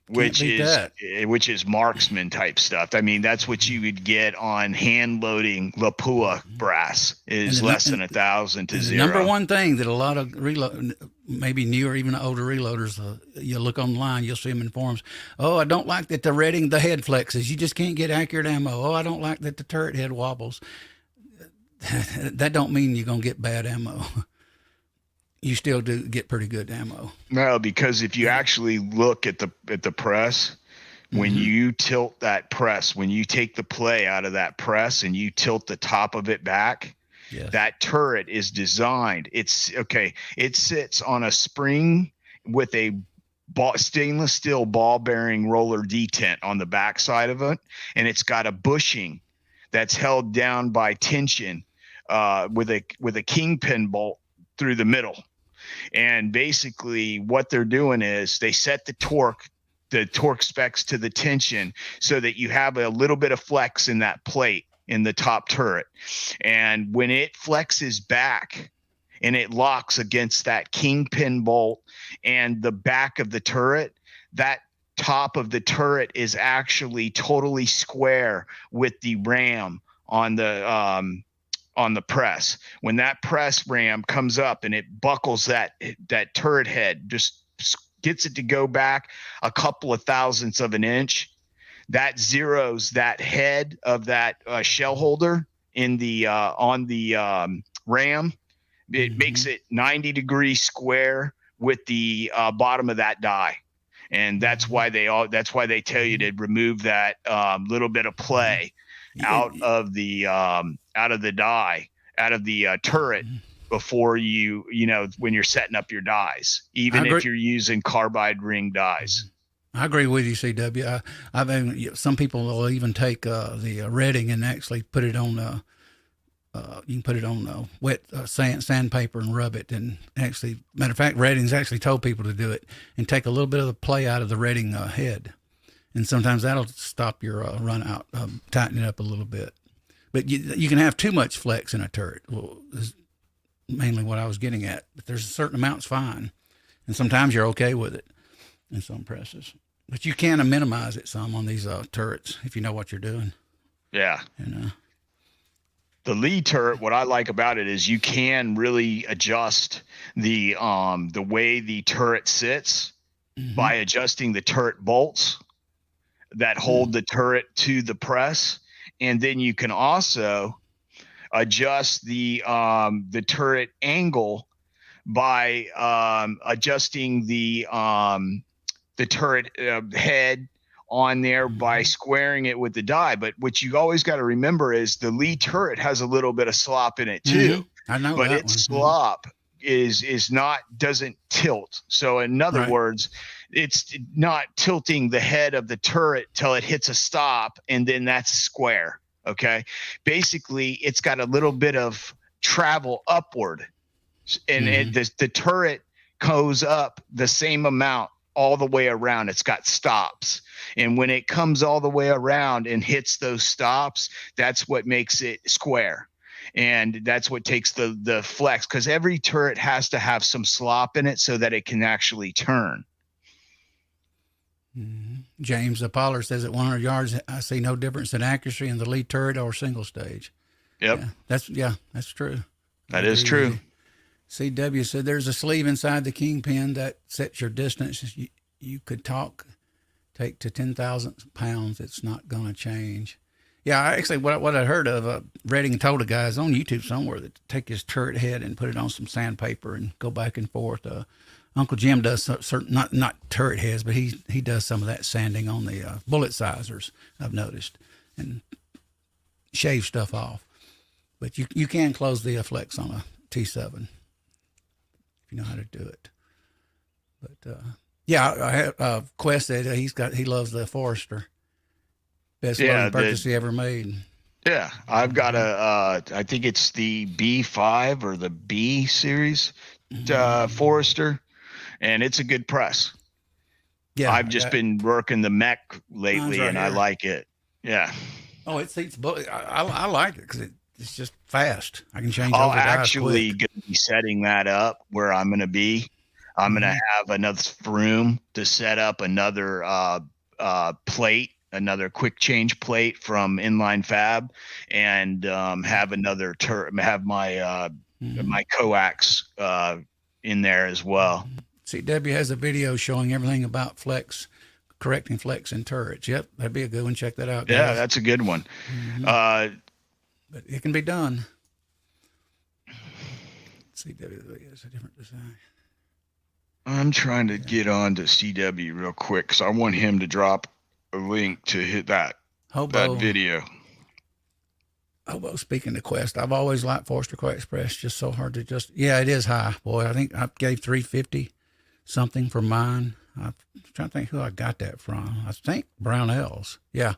Which is marksman type stuff. I mean, that's what you would get on hand loading Lapua brass is less than 1,000 to 0. Number one thing that a lot of maybe new or even older reloaders, you look online, you'll see them in forums. Oh, I don't like that the head flexes. You just can't get accurate ammo. Oh, I don't like that the turret head wobbles. That don't mean you're going to get bad ammo. You still do get pretty good ammo. No, because if you actually look at the press, when you tilt that press, when you take the play out of that press and you tilt the top of it back, that turret is designed. It sits on a spring with a stainless steel ball bearing roller detent on the back side of it, and it's got a bushing that's held down by tension with a kingpin bolt through the middle. And basically what they're doing is they set the torque specs to the tension so that you have a little bit of flex in that plate in the top turret. And when it flexes back and it locks against that kingpin bolt and the back of the turret, that top of the turret is actually totally square with the ram on the press. When that press ram comes up and it buckles that turret head, just gets it to go back a couple of thousandths of an inch, that zeroes that head of that shell holder in the on the ram. It makes it 90 degrees square with the bottom of that die. And that's why they tell you to remove that little bit of play out of the die, out of the turret before when you're setting up your dies, even if you're using carbide ring dies. I agree with you, CW. I mean, some people will even take the redding and actually put it on. You can put it on wet sandpaper and rub it. And actually, matter of fact, Redding's actually told people to do it and take a little bit of the play out of the Redding head. And sometimes that'll stop your run out, tighten it up a little bit. But you can have too much flex in a turret. Well, mainly what I was getting at. But there's a certain amount's fine, and sometimes you're okay with it in some presses. But you can minimize it some on these turrets if you know what you're doing. Yeah. And the Lee turret, what I like about it is you can really adjust the way the turret sits by adjusting the turret bolts that hold the turret to the press, and then you can also adjust the turret angle by adjusting the turret head on there by squaring it with the die. But what you always got to remember is the Lee turret has a little bit of slop in it too. I know but that its one. slop is not, doesn't tilt. So in other words, it's not tilting the head of the turret till it hits a stop, and then that's square. Okay. Basically, it's got a little bit of travel upward, and the turret goes up the same amount all the way around. It's got stops, and when it comes all the way around and hits those stops, that's what makes it square, and that's what takes the flex, because every turret has to have some slop in it so that it can actually turn. James Pollard says at 100 yards, I see no difference in accuracy in the Lee turret or single stage. Yep. That's true. That is true. CW said there's a sleeve inside the kingpin that sets your distance. You could take to 10,000 pounds. It's not going to change. Yeah, actually, what I heard of, Redding told a guy is on YouTube somewhere that take his turret head and put it on some sandpaper and go back and forth. Uncle Jim does certain, not turret heads, but he does some of that sanding on the bullet sizers, I've noticed, and shave stuff off. But you can close the flex on a T7 if you know how to do it. But yeah, I have Quest said he loves the Forester. Best loading purchase he ever made. Yeah, I've got I think it's the B5 or the B series Forester, and it's a good press. Yeah, I've just been working the mech lately, and I like it. Yeah. Oh, it seats both. I like it because it's just fast. I can change. I'll actually going to be setting that up where I'm going to be. I'm going to have another room to set up another plate, another quick change plate from Inline Fab, and have another have my my coax in there as well. CW has a video showing everything about flex, correcting flex in turrets. Yep, that'd be a good one. Check that out, guys. Yeah, that's a good one. But it can be done. CW has a different design. I'm trying to get on to CW real quick because I want him to drop a link to hit that video. Hobo, speaking of Quest, I've always liked Forester Quest Press. Just so hard to it is high. Boy, I think I gave $350 something for mine. I'm trying to think who I got that from. I think Brownells. Yeah.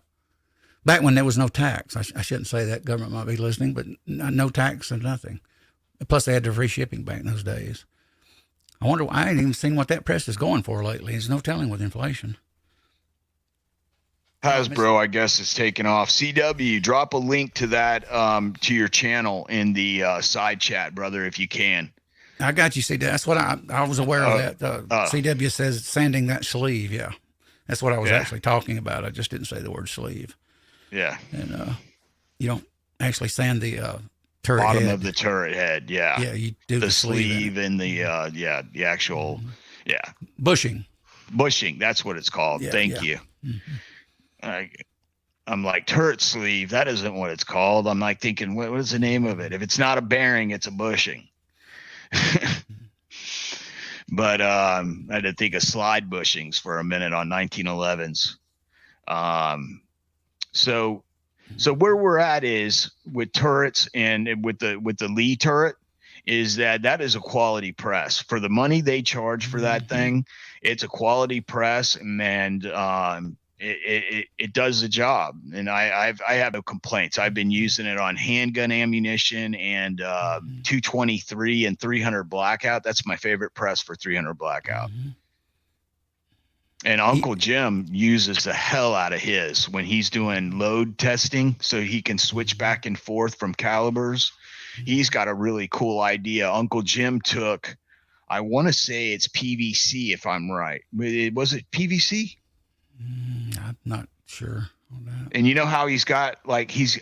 Back when there was no tax. I shouldn't say that. Government might be listening, but no tax and nothing. Plus, they had the free shipping back in those days. I wonder, I ain't even seen what that press is going for lately. There's no telling with inflation. Hasbro, I guess, is taking off. CW, drop a link to that to your channel in the side chat, brother, if you can. I got you, CW. That's what I was aware of that. CW says sanding that sleeve. Yeah, that's what I was actually talking about. I just didn't say the word sleeve. Yeah, and you don't actually sand the turret bottom head. Of the turret head. Yeah, yeah, you do the sleeve and the the actual bushing. That's what it's called. Thank you. I'm like, turret sleeve. That isn't what it's called. I'm like thinking, what is the name of it? If it's not a bearing, it's a bushing. But I had to think of slide bushings for a minute on 1911s. So where we're at is with turrets and with the Lee turret is that is a quality press for the money they charge for that thing. It's a quality press, and it does the job. And I have no complaints. I've been using it on handgun ammunition and 223 and 300 blackout. That's my favorite press for 300 blackout. And Uncle Jim uses the hell out of his when he's doing load testing, so he can switch back and forth from calibers. He's got a really cool idea. Uncle Jim took, I want to say it's PVC, if I'm right. Was it PVC? I'm not sure on that. And you know how he's got like he's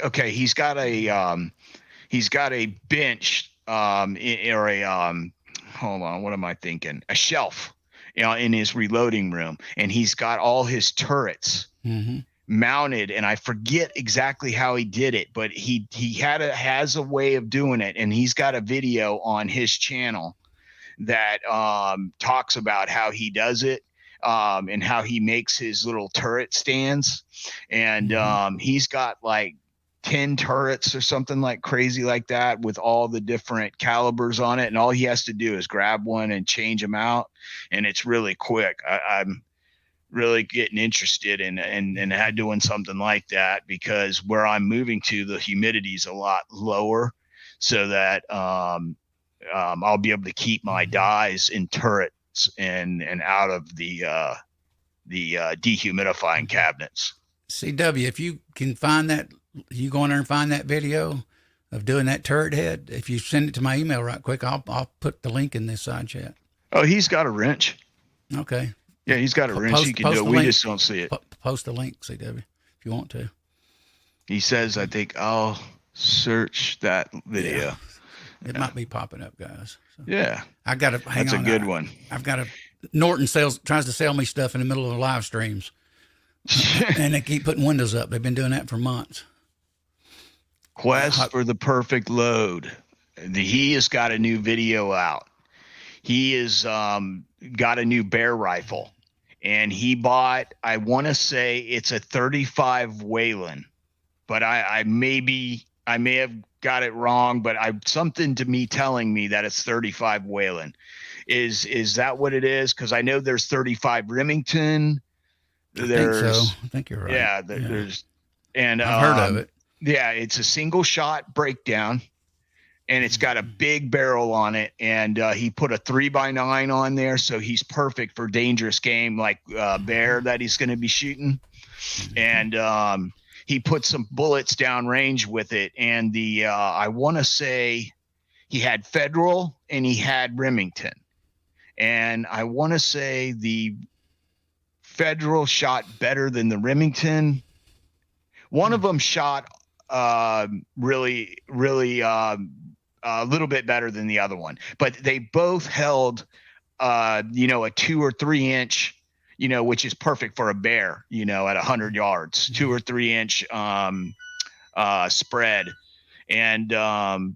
got a bench or a hold on, what am I thinking? A shelf, in his reloading room, and he's got all his turrets mounted, and I forget exactly how he did it, but he has a way of doing it, and he's got a video on his channel that talks about how he does it, and how he makes his little turret stands, and he's got like 10 turrets or something like crazy like that with all the different calibers on it, and all he has to do is grab one and change them out, and it's really quick. I'm really getting interested in doing something like that, because where I'm moving to, the humidity is a lot lower, so that I'll be able to keep my dyes in turrets and out of the dehumidifying cabinets. CW, if you can find that, you go in there and find that video of doing that turret head. If you send it to my email right quick, I'll put the link in this side chat. Oh, he's got a wrench. Okay. Yeah, he's got a wrench. He can do it. We just don't see it. Post a link, CW, if you want to. He says, I think I'll search that video. Yeah. It might be popping up, guys. So yeah. I got to hang That's on. a good one. I've got Norton tries to sell me stuff in the middle of the live streams. And they keep putting windows up. They've been doing that for months. Quest for the perfect load. He has got a new video out. He has got a new bear rifle, and he bought, I want to say it's a 35 Whalen, but I may have got it wrong, but something to me telling me that it's 35 Whalen. Is that what it is? Because I know there's 35 Remington. I think so. I think you're right. Yeah, there's, and I've heard of it. Yeah, it's a single shot breakdown, and it's got a big barrel on it, and he put a 3x9 on there, so he's perfect for dangerous game like bear that he's going to be shooting. And he put some bullets down range with it, and the I want to say he had Federal and he had Remington, and I want to say the Federal shot better than the Remington. One of them shot really a little bit better than the other one, but they both held a 2 or 3 inch, which is perfect for a bear, at 100 yards, 2 or 3 inch spread. And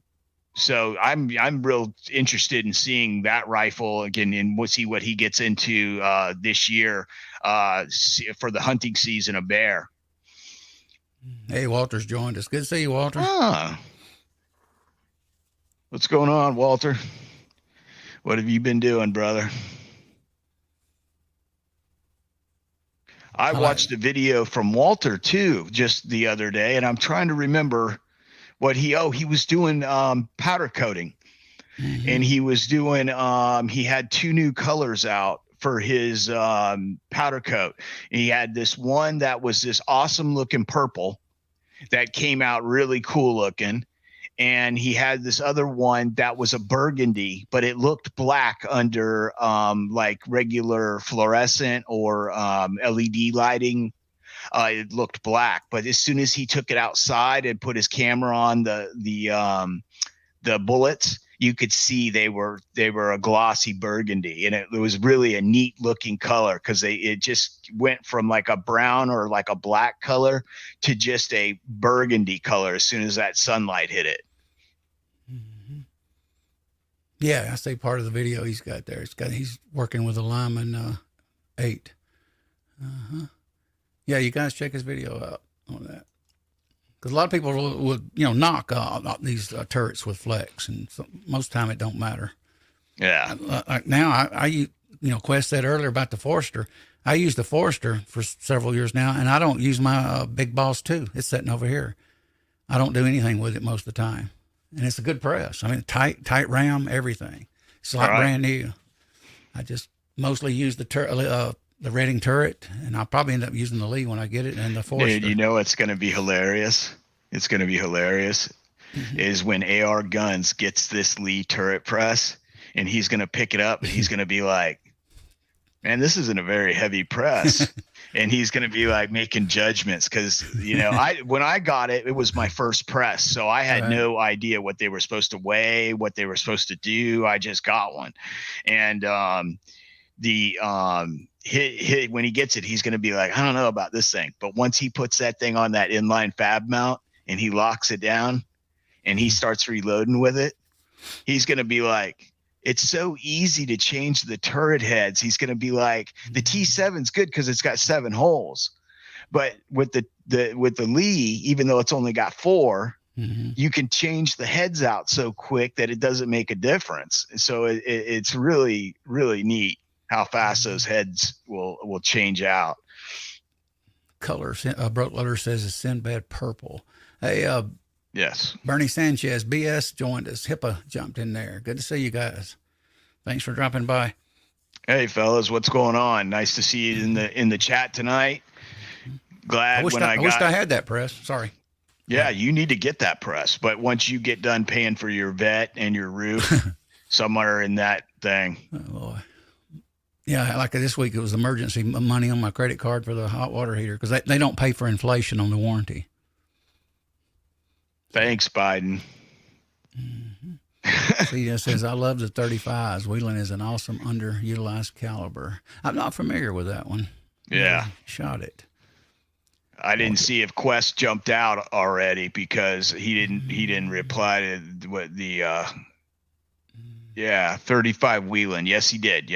so I'm real interested in seeing that rifle again, and we'll see what he gets into this year for the hunting season of bear. Hey, Walter's joined us. Good to see you, Walter. What's going on, Walter? What have you been doing, brother? I watched a video from Walter too just the other day, and I'm trying to remember what he was doing powder coating. And he was doing he had 2 new colors out for his powder coat. And he had this one that was this awesome looking purple that came out really cool looking, and he had this other one that was a burgundy, but it looked black under like regular fluorescent or LED lighting. It looked black, but as soon as he took it outside and put his camera on the bullets, you could see they were a glossy burgundy, and it was really a neat looking color, because it just went from like a brown or like a black color to just a burgundy color as soon as that sunlight hit it. Yeah, I say part of the video he's got there. He's working with a Lyman 8. Yeah, you guys check his video out on that. Because a lot of people would knock these turrets with flex, and most of the time it don't matter. Yeah. Like now, I Quest said earlier about the Forester. I use the Forester for several years now, and I don't use my Big Boss 2. It's sitting over here. I don't do anything with it most of the time, and it's a good press. I mean, tight ram, everything. It's like brand new. I just mostly use the Redding turret, and I'll probably end up using the Lee when I get it, and the Forester. Dude, it's going to be hilarious. It's going to be hilarious. is when AR Guns gets this Lee turret press, and he's going to pick it up and he's going to be like, man, this isn't a very heavy press. And he's going to be like making judgments because, when I got it, it was my first press. So I had no idea what they were supposed to weigh, what they were supposed to do. I just got one. And when he gets it, he's going to be like, I don't know about this thing. But once he puts that thing on that inline fab mount and he locks it down and he starts reloading with it, he's going to be like, it's so easy to change the turret heads. He's going to be like, the T7's good because it's got 7 holes. But with the Lee, even though it's only got 4, you can change the heads out so quick that it doesn't make a difference. So it's really, really neat how fast those heads will change out. Colors. Broke Loader says it's Sinbad purple. Hey, yes. Bernie Sanchez, BS joined us. HIPAA jumped in there. Good to see you guys. Thanks for dropping by. Hey, fellas, what's going on? Nice to see you in the chat tonight. Glad I wished I had that press. Sorry. Yeah, you need to get that press. But once you get done paying for your vet and your roof, somewhere in that thing. Oh, boy. Yeah, like this week, it was emergency money on my credit card for the hot water heater because they don't pay for inflation on the warranty. Thanks, Biden. Celia says, I love the 35s. Wheeling is an awesome underutilized caliber. I'm not familiar with that one. Yeah. Shot it. I didn't see if Quest jumped out already because he didn't reply to what the 35 Wheeling. Yes, he did.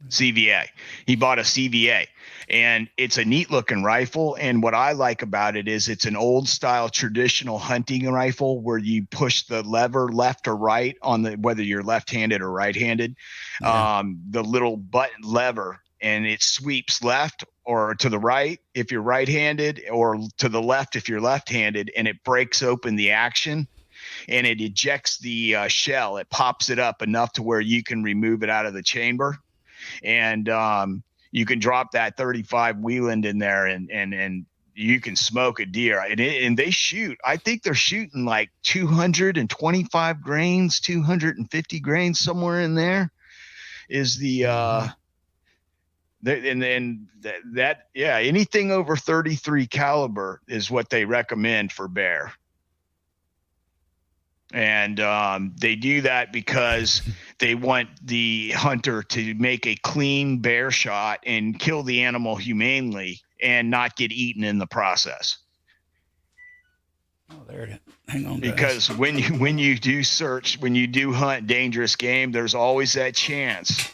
CVA. He bought a CVA, and it's a neat looking rifle. And what I like about it is it's an old style traditional hunting rifle where you push the lever left or right on whether you're left-handed or right-handed, the little button lever, and it sweeps left or to the right if you're right-handed or to the left if you're left-handed, and it breaks open the action and it ejects the shell. It pops it up enough to where you can remove it out of the chamber. And you can drop that 35 Wheeland in there and you can smoke a deer. And they shoot, I think they're shooting like 225 grains, 250 grains, somewhere in there is anything over 33 caliber is what they recommend for bear. And they do that because they want the hunter to make a clean bear shot and kill the animal humanely and not get eaten in the process. Oh, there it is. Hang on, because when you do hunt dangerous game, there's always that chance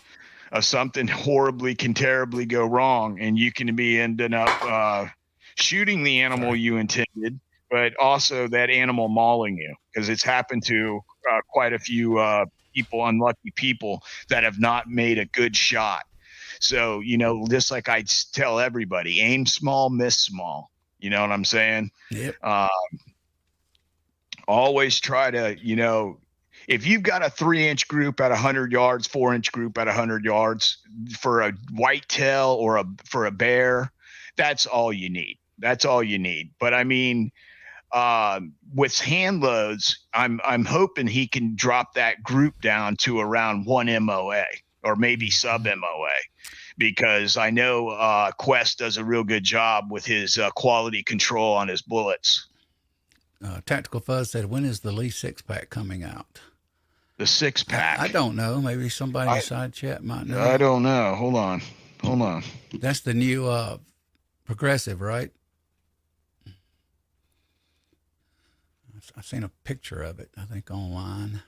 of something horribly can terribly go wrong, and you can be ending up shooting the animal you intended, but also that animal mauling you, because it's happened to quite a few unlucky people that have not made a good shot. So, just like I tell everybody, aim small, miss small. You know what I'm saying? Yep. Always try to, if you've got a 3-inch group at 100 yards, 4-inch group at 100 yards for a whitetail or for a bear, that's all you need. But I mean, with hand loads, I'm hoping he can drop that group down to around 1 MOA or maybe sub MOA, because I know Quest does a real good job with his quality control on his bullets. Tactical Fuzz said, when is the Lee 6-pack coming out? The 6-pack? I don't know. Maybe somebody inside chat might know. I don't know. Hold on. That's the new progressive, right? I've seen a picture of it, I think, online.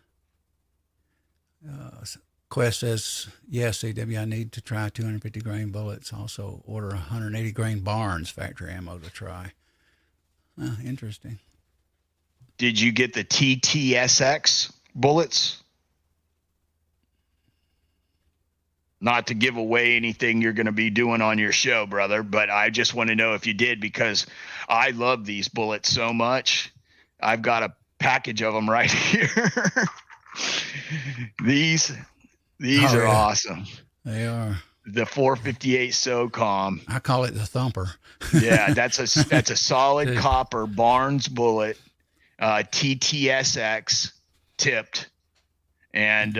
Quest says, yes, CW, I need to try 250 grain bullets. Also order 180 grain Barnes factory ammo to try. Interesting. Did you get the TTSX bullets? Not to give away anything you're going to be doing on your show, brother, but I just want to know if you did, because I love these bullets so much. I've got a package of them right here. These are awesome. They are. The 458 SOCOM. I call it the thumper. Yeah, that's a solid copper Barnes bullet. TTSX tipped, and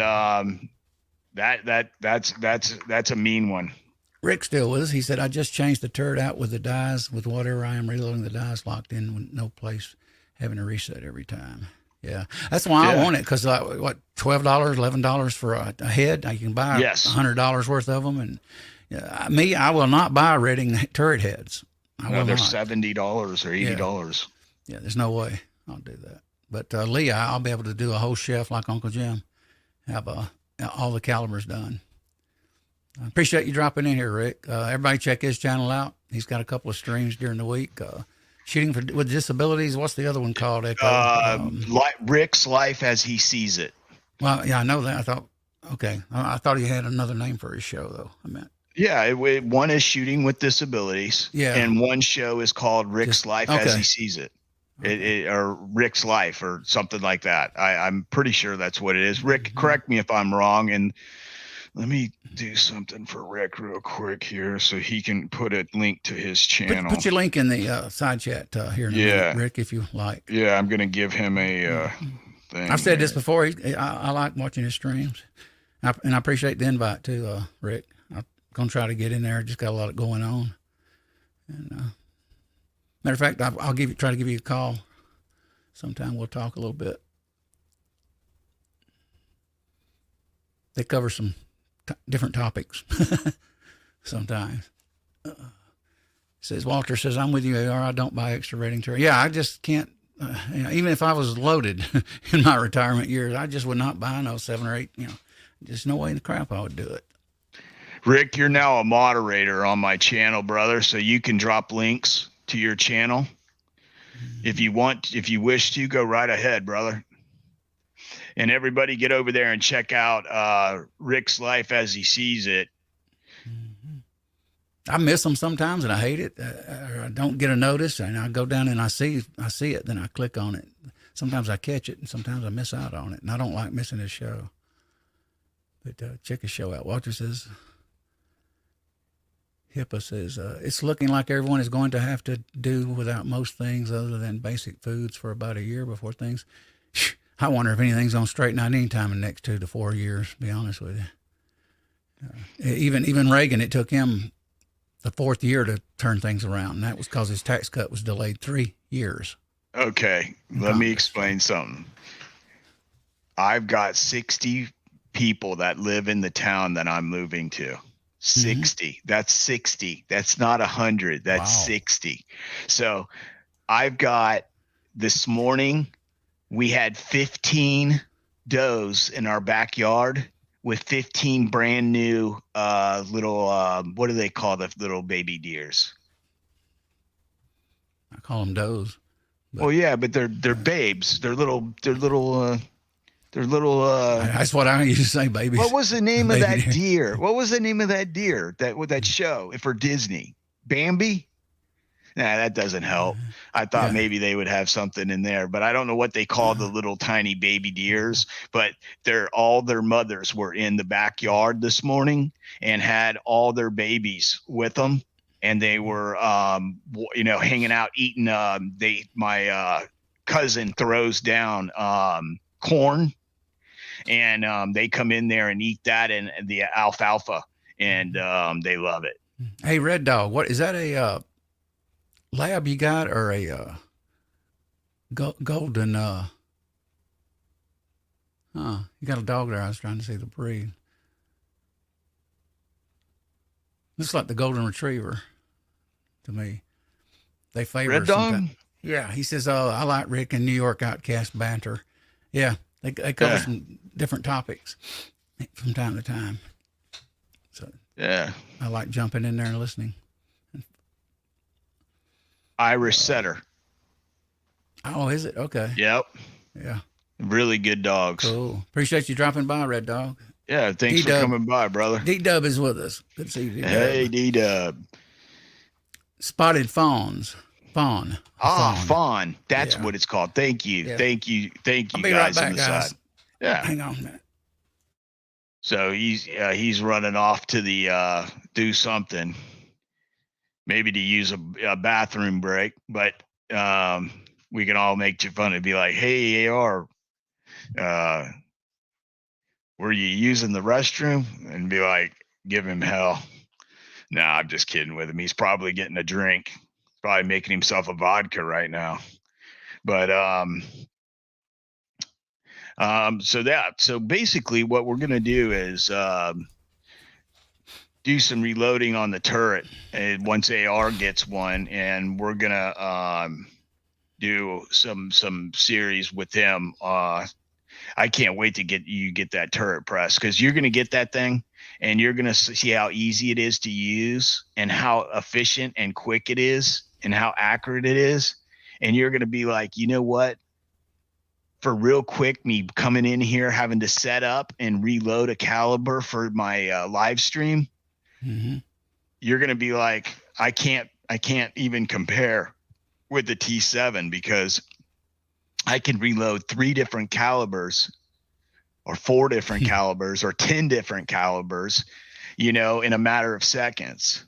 that's a mean one. Rick still with us. He said, I just changed the turret out with the dies, with whatever I am reloading the dies locked in with no place having to reset every time. Yeah, that's why I want it, because what, $12, $11 for a head? You can buy $100 worth of them, and I will not buy Redding turret heads. They're $70 or $80. Yeah, there's no way I'll do that. But Lee, I'll be able to do a whole shelf like Uncle Jim, have all the calibers done. I appreciate you dropping in here, Rick. Everybody check his channel out. He's got a couple of streams during the week. Shooting with disabilities. What's the other one called? Rick's Life as He Sees It. Well, yeah, I know that. I thought he had another name for his show, though. I meant. Yeah, one is Shooting with Disabilities. Yeah, and one show is called Rick's Life as He Sees It. Okay. Or Rick's Life or something like that. I'm pretty sure that's what it is. Rick, correct me if I'm wrong. And let me do something for Rick real quick here so he can put a link to his channel. Put your link in the side chat here in a minute, Rick, if you like. Yeah, I'm going to give him a thing. I've said this before. I like watching his streams. And I appreciate the invite too, Rick. I'm going to try to get in there. Just got a lot going on. And matter of fact, I'll try to give you a call sometime. We'll talk a little bit. They cover some different topics sometimes. Walter says, I'm with you, AR. I don't buy extra rating turret. Yeah, I just can't. Even if I was loaded in my retirement years, I just would not buy 7 or 8. Just no way in the crap I would do it. Rick, you're now a moderator on my channel, brother, so you can drop links to your channel if you want. If you wish to, go right ahead, brother. And everybody get over there and check out Rick's Life as He Sees It. I miss them sometimes, and I hate it. I don't get a notice, and I go down and I see it, then I click on it. Sometimes I catch it, and sometimes I miss out on it, and I don't like missing his show. But check his show out. Walter says, HIPAA says, it's looking like everyone is going to have to do without most things other than basic foods for about a year before things... I wonder if anything's going to straighten out anytime in the next 2 to 4 years, to be honest with you. Even Reagan, it took him the 4th year to turn things around, and that was because his tax cut was delayed 3 years. Okay, let me explain something. I've got 60 people that live in the town that I'm moving to. 60. Mm-hmm. That's 60. That's not 100. That's 60. So I've got this morning... We had 15 does in our backyard with 15 brand new little what do they call the little baby deers? I call them does. Well, yeah, but they're babes. They're little. That's what I used to say, babies. What was the name of that deer? What was the name of that deer that show for Disney? Bambi? Nah, that doesn't help. I thought maybe they would have something in there, but I don't know what they call the little tiny baby deers. But all their mothers were in the backyard this morning and had all their babies with them, and they were, hanging out eating. My cousin throws down corn, and they come in there and eat that and the alfalfa, and they love it. Hey, Red Dog, what is that? Lab you got, or a golden you got a dog there. I was trying to see the breed. Looks like the golden retriever to me. They favor Red Dog. Yeah, he says, I like Rick and New York Outcast banter. Yeah, they cover some different topics from time to time. So yeah, I like jumping in there and listening. Irish setter. Oh, is it? Okay. Yep. Yeah. Really good dogs. Cool. Appreciate you dropping by, Red Dog. Yeah, thanks D-Dub. For coming by, brother. D-Dub is with us. Good to see you, D-Dub. Hey, D-Dub. Spotted fawns. Fawn. Fawn. That's what it's called. Thank you. Yeah. Thank you. Thank you, guys, right back, on the guys. Side. Yeah. Hang on a minute. So he's running off to the do something. Maybe to use a bathroom break, but we can all make fun and be like, "Hey, AR, uh, were you using the restroom?" And be like, give him hell. Nah, I'm just kidding with him. He's probably getting a drink. Probably making himself a vodka right now. But so basically what we're gonna do is do some reloading on the turret and once AR gets one, and we're gonna do some series with him. I can't wait to get that turret press, because you're gonna get that thing and you're gonna see how easy it is to use and how efficient and quick it is and how accurate it is, and you're gonna be like, you know what? For real quick, me coming in here having to set up and reload a caliber for my live stream, Mm-hmm. you're gonna be like, I can't even compare with the T7, because I can reload 3 different calibers or 4 different calibers or 10 different calibers, in a matter of seconds.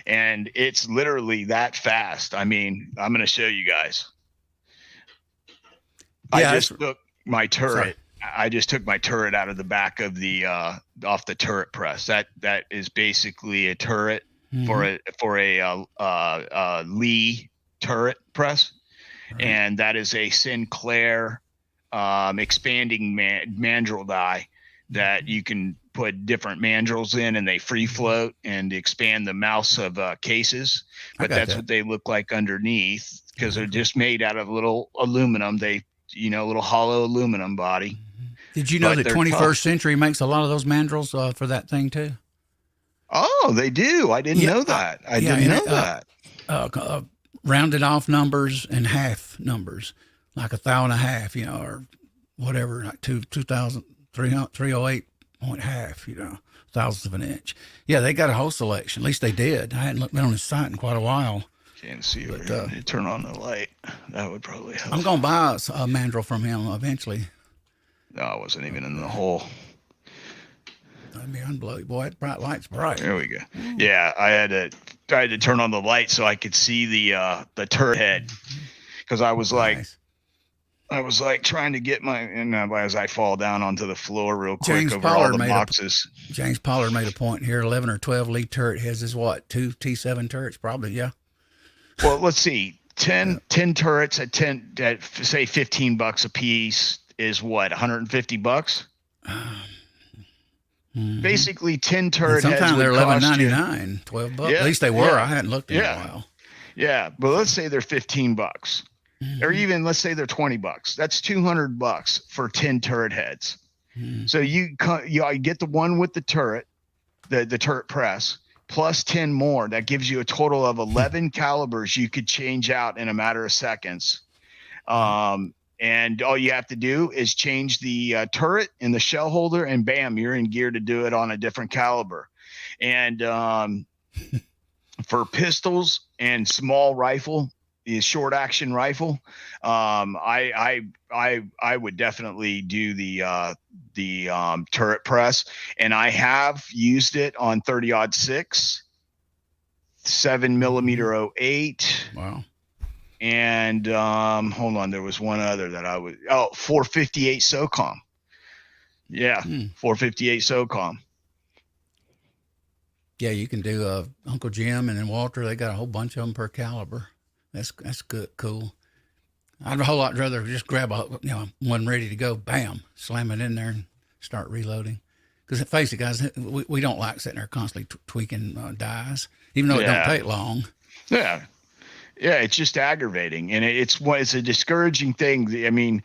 And it's literally that fast. I mean, I'm going to show you guys. I Yeah, just took my sorry. turret. I just took my turret out of the back of the off the turret press. That is basically a turret for a Lee turret press, Right. and that is a Sinclair expanding mandrel die that you can put different mandrels in, and they free float and expand the mouse of cases. But that's that. what they look like underneath, because they're just made out of little aluminum. Little hollow aluminum body. Did you know But that they're 21st tough. Century makes a lot of those mandrels for that thing too? Oh, they do. I didn't Yeah, know that. I yeah, didn't and know that. rounded off numbers and half numbers, like 1,500, or whatever, like 308 point half, thousandths of an inch. Yeah, they got a whole selection. At least they did. I hadn't been on his site in quite a while. Can't see over But here. You turn on the light. That would probably help. I'm going to buy a mandrel from him eventually. No, I wasn't even in the hole. Let me unblow you. Boy, that bright light's bright. There we go. Yeah, I had to turn on the light so I could see the turret head, because I was like, Nice. trying to get and as I fall down onto the floor real quick James over all the boxes. James Pollard made a point here. 11 or 12 Lee turret heads is what? 2 T7 turrets, probably. Yeah. Well, let's see. 10 turrets at say $15 a piece is what, $150? Basically 10 turret heads. Sometimes they're would cost you $11.99, $12. Yeah, At least they were. yeah, I hadn't looked in a yeah, while. yeah. But let's say they're $15, or even let's say they're $20. That's $200 for 10 turret heads. So you get the one with the turret, the turret press, plus 10 more. That gives you a total of 11 calibers you could change out in a matter of seconds. And all you have to do is change the turret and the shell holder, and bam, you're in gear to do it on a different caliber. And for pistols and small rifle, the short action rifle, I would definitely do the turret press, and I have used it on 30-06, 7mm 08. Wow. And hold on, there was one other that 458 SOCOM. Yeah, 458 SOCOM. Yeah, you can do Uncle Jim and then Walter. They got a whole bunch of them per caliber. That's good, cool. I'd a whole lot rather just grab one ready to go, bam, slam it in there and start reloading. Because face it, guys, we don't like sitting there constantly tweaking dies, even though it don't take long. Yeah. Yeah, it's just aggravating, and it's a discouraging thing. I mean,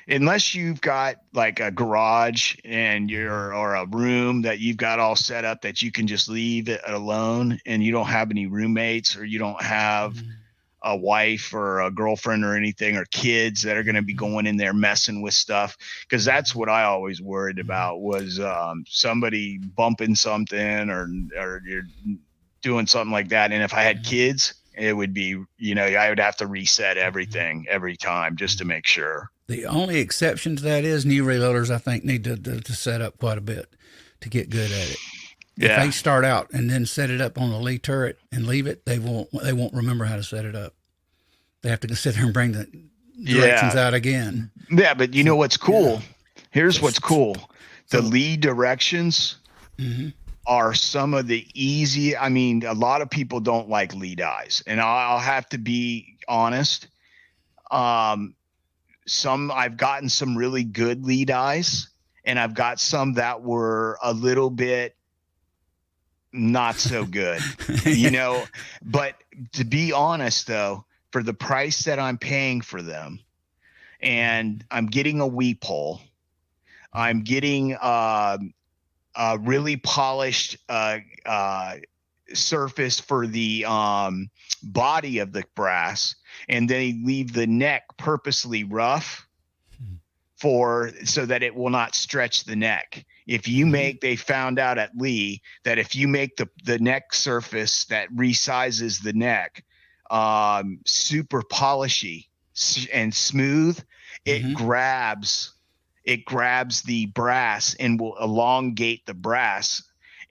unless you've got like a garage or a room that you've got all set up that you can just leave it alone, and you don't have any roommates, or you don't have a wife or a girlfriend or anything, or kids that are going to be going in there messing with stuff. Because that's what I always worried about, was somebody bumping something or you're doing something like that. And if I had kids, it would be, I would have to reset everything every time just to make sure. The only exception to that is new reloaders, I think, need to set up quite a bit to get good at it. If they start out and then set it up on the Lee turret and leave it, they won't remember how to set it up. They have to sit there and bring directions Yeah. out again. Yeah. But you know So what's yeah. cool? Here's So what's cool. The so lead directions hmm are some of the easy. I mean, a lot of people don't like lead eyes, and I'll have to be honest. Um, some I've gotten some really good lead eyes, and I've got some that were a little bit not so good, you know. But to be honest, though, for the price that I'm paying for them, and I'm getting a weep hole, I'm getting a really polished surface for the body of the brass, and they leave the neck purposely rough for so that it will not stretch the neck. If you hmm make, they found out at Lee that if you make the neck surface that resizes the neck super polishy and smooth, it hmm grabs it grabs the brass and will elongate the brass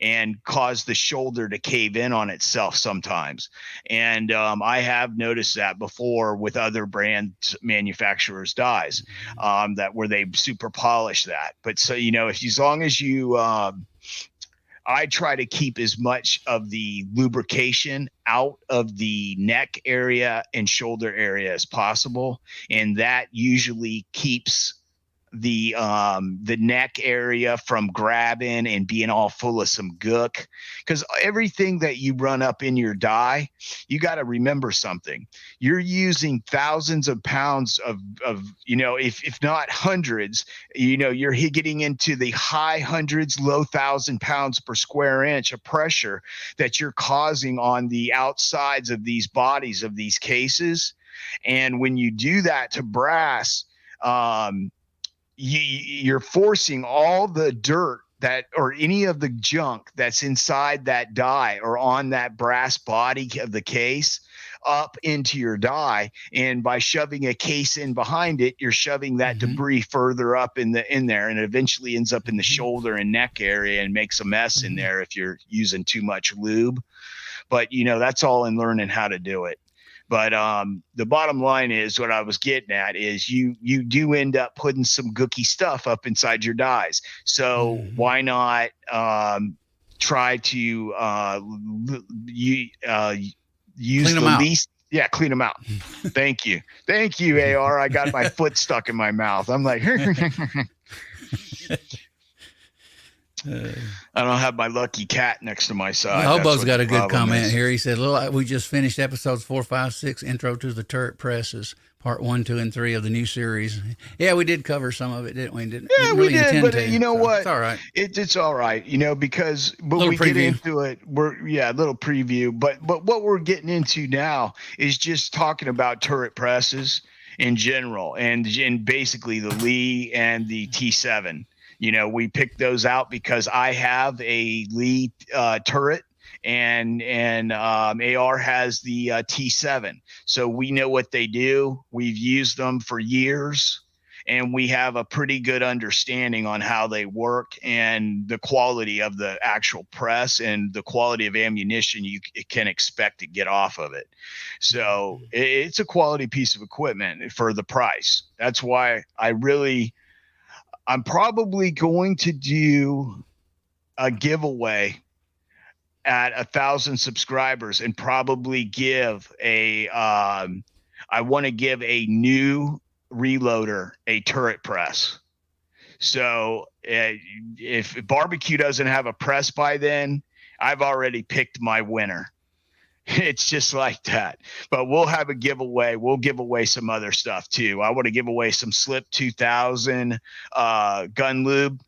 and cause the shoulder to cave in on itself sometimes. And I have noticed that before with other brand manufacturers' dies, that where they super polish that. But so, you know, if as long as you, I try to keep as much of the lubrication out of the neck area and shoulder area as possible, and that usually keeps the neck area from grabbing and being all full of some gook, because everything that you run up in your die, you got to remember something. You're using thousands of pounds of you know, if not hundreds, you know, you're getting into the high hundreds, low 1,000 pounds per square inch of pressure that you're causing on the outsides of these bodies of these cases. And when you do that to brass, um, you're forcing all the dirt that or any of the junk that's inside that die or on that brass body of the case up into your die, and by shoving a case in behind it, you're shoving that hmm debris further up in there, and it eventually ends up in the hmm shoulder and neck area and makes a mess in hmm there if you're using too much lube. But you know, that's all in learning how to do it. But the bottom line is what I was getting at is you do end up putting some gooky stuff up inside your dies. So hmm why not try to use clean them the out. least, yeah, clean them out. Thank you, AR. I got my foot stuck in my mouth. I'm like Uh, I don't have my lucky cat next to my side. That's Hobo's what the got a good problem comment is. here. He said, we just finished episodes 4, 5, 6, Intro to the Turret Presses, part 1, 2, and 3 of the new series. Yeah, we did cover some of it, didn't we? Yeah, Didn't we really did, intend but you to, know so it's what? all right. It's all right, you know, because when Little we get preview. into it, we're yeah, a little preview. But what we're getting into now is just talking about turret presses in general, and basically the Lee and the T7. You know, we picked those out because I have a Lee turret, and AR has the T7, so we know what they do. We've used them for years, and we have a pretty good understanding on how they work and the quality of the actual press and the quality of ammunition you can expect to get off of it. So it's a quality piece of equipment for the price. That's why I'm probably going to do a giveaway at 1,000 subscribers and probably give I want to give a new reloader a turret press. So if barbecue doesn't have a press by then, I've already picked my winner. It's just like that. But we'll have a giveaway. We'll give away some other stuff too. I want to give away some Slip 2000 gun lube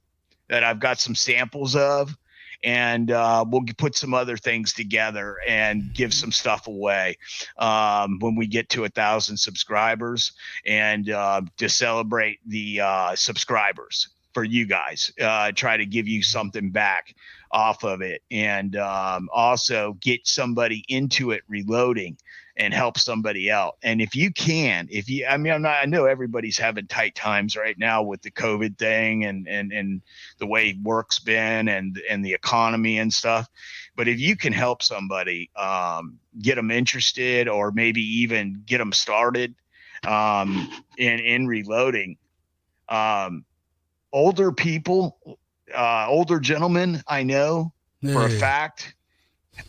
that I've got some samples of, and we'll put some other things together and give some stuff away when we get to 1,000 subscribers, and to celebrate the subscribers for you guys, try to give you something back off of it, and also get somebody into it reloading and help somebody out. And if you can, if you, I mean, I know everybody's having tight times right now with the COVID thing and the way work's been and the economy and stuff. But if you can help somebody, get them interested or maybe even get them started, in reloading. Older people, older gentlemen, I know for a fact,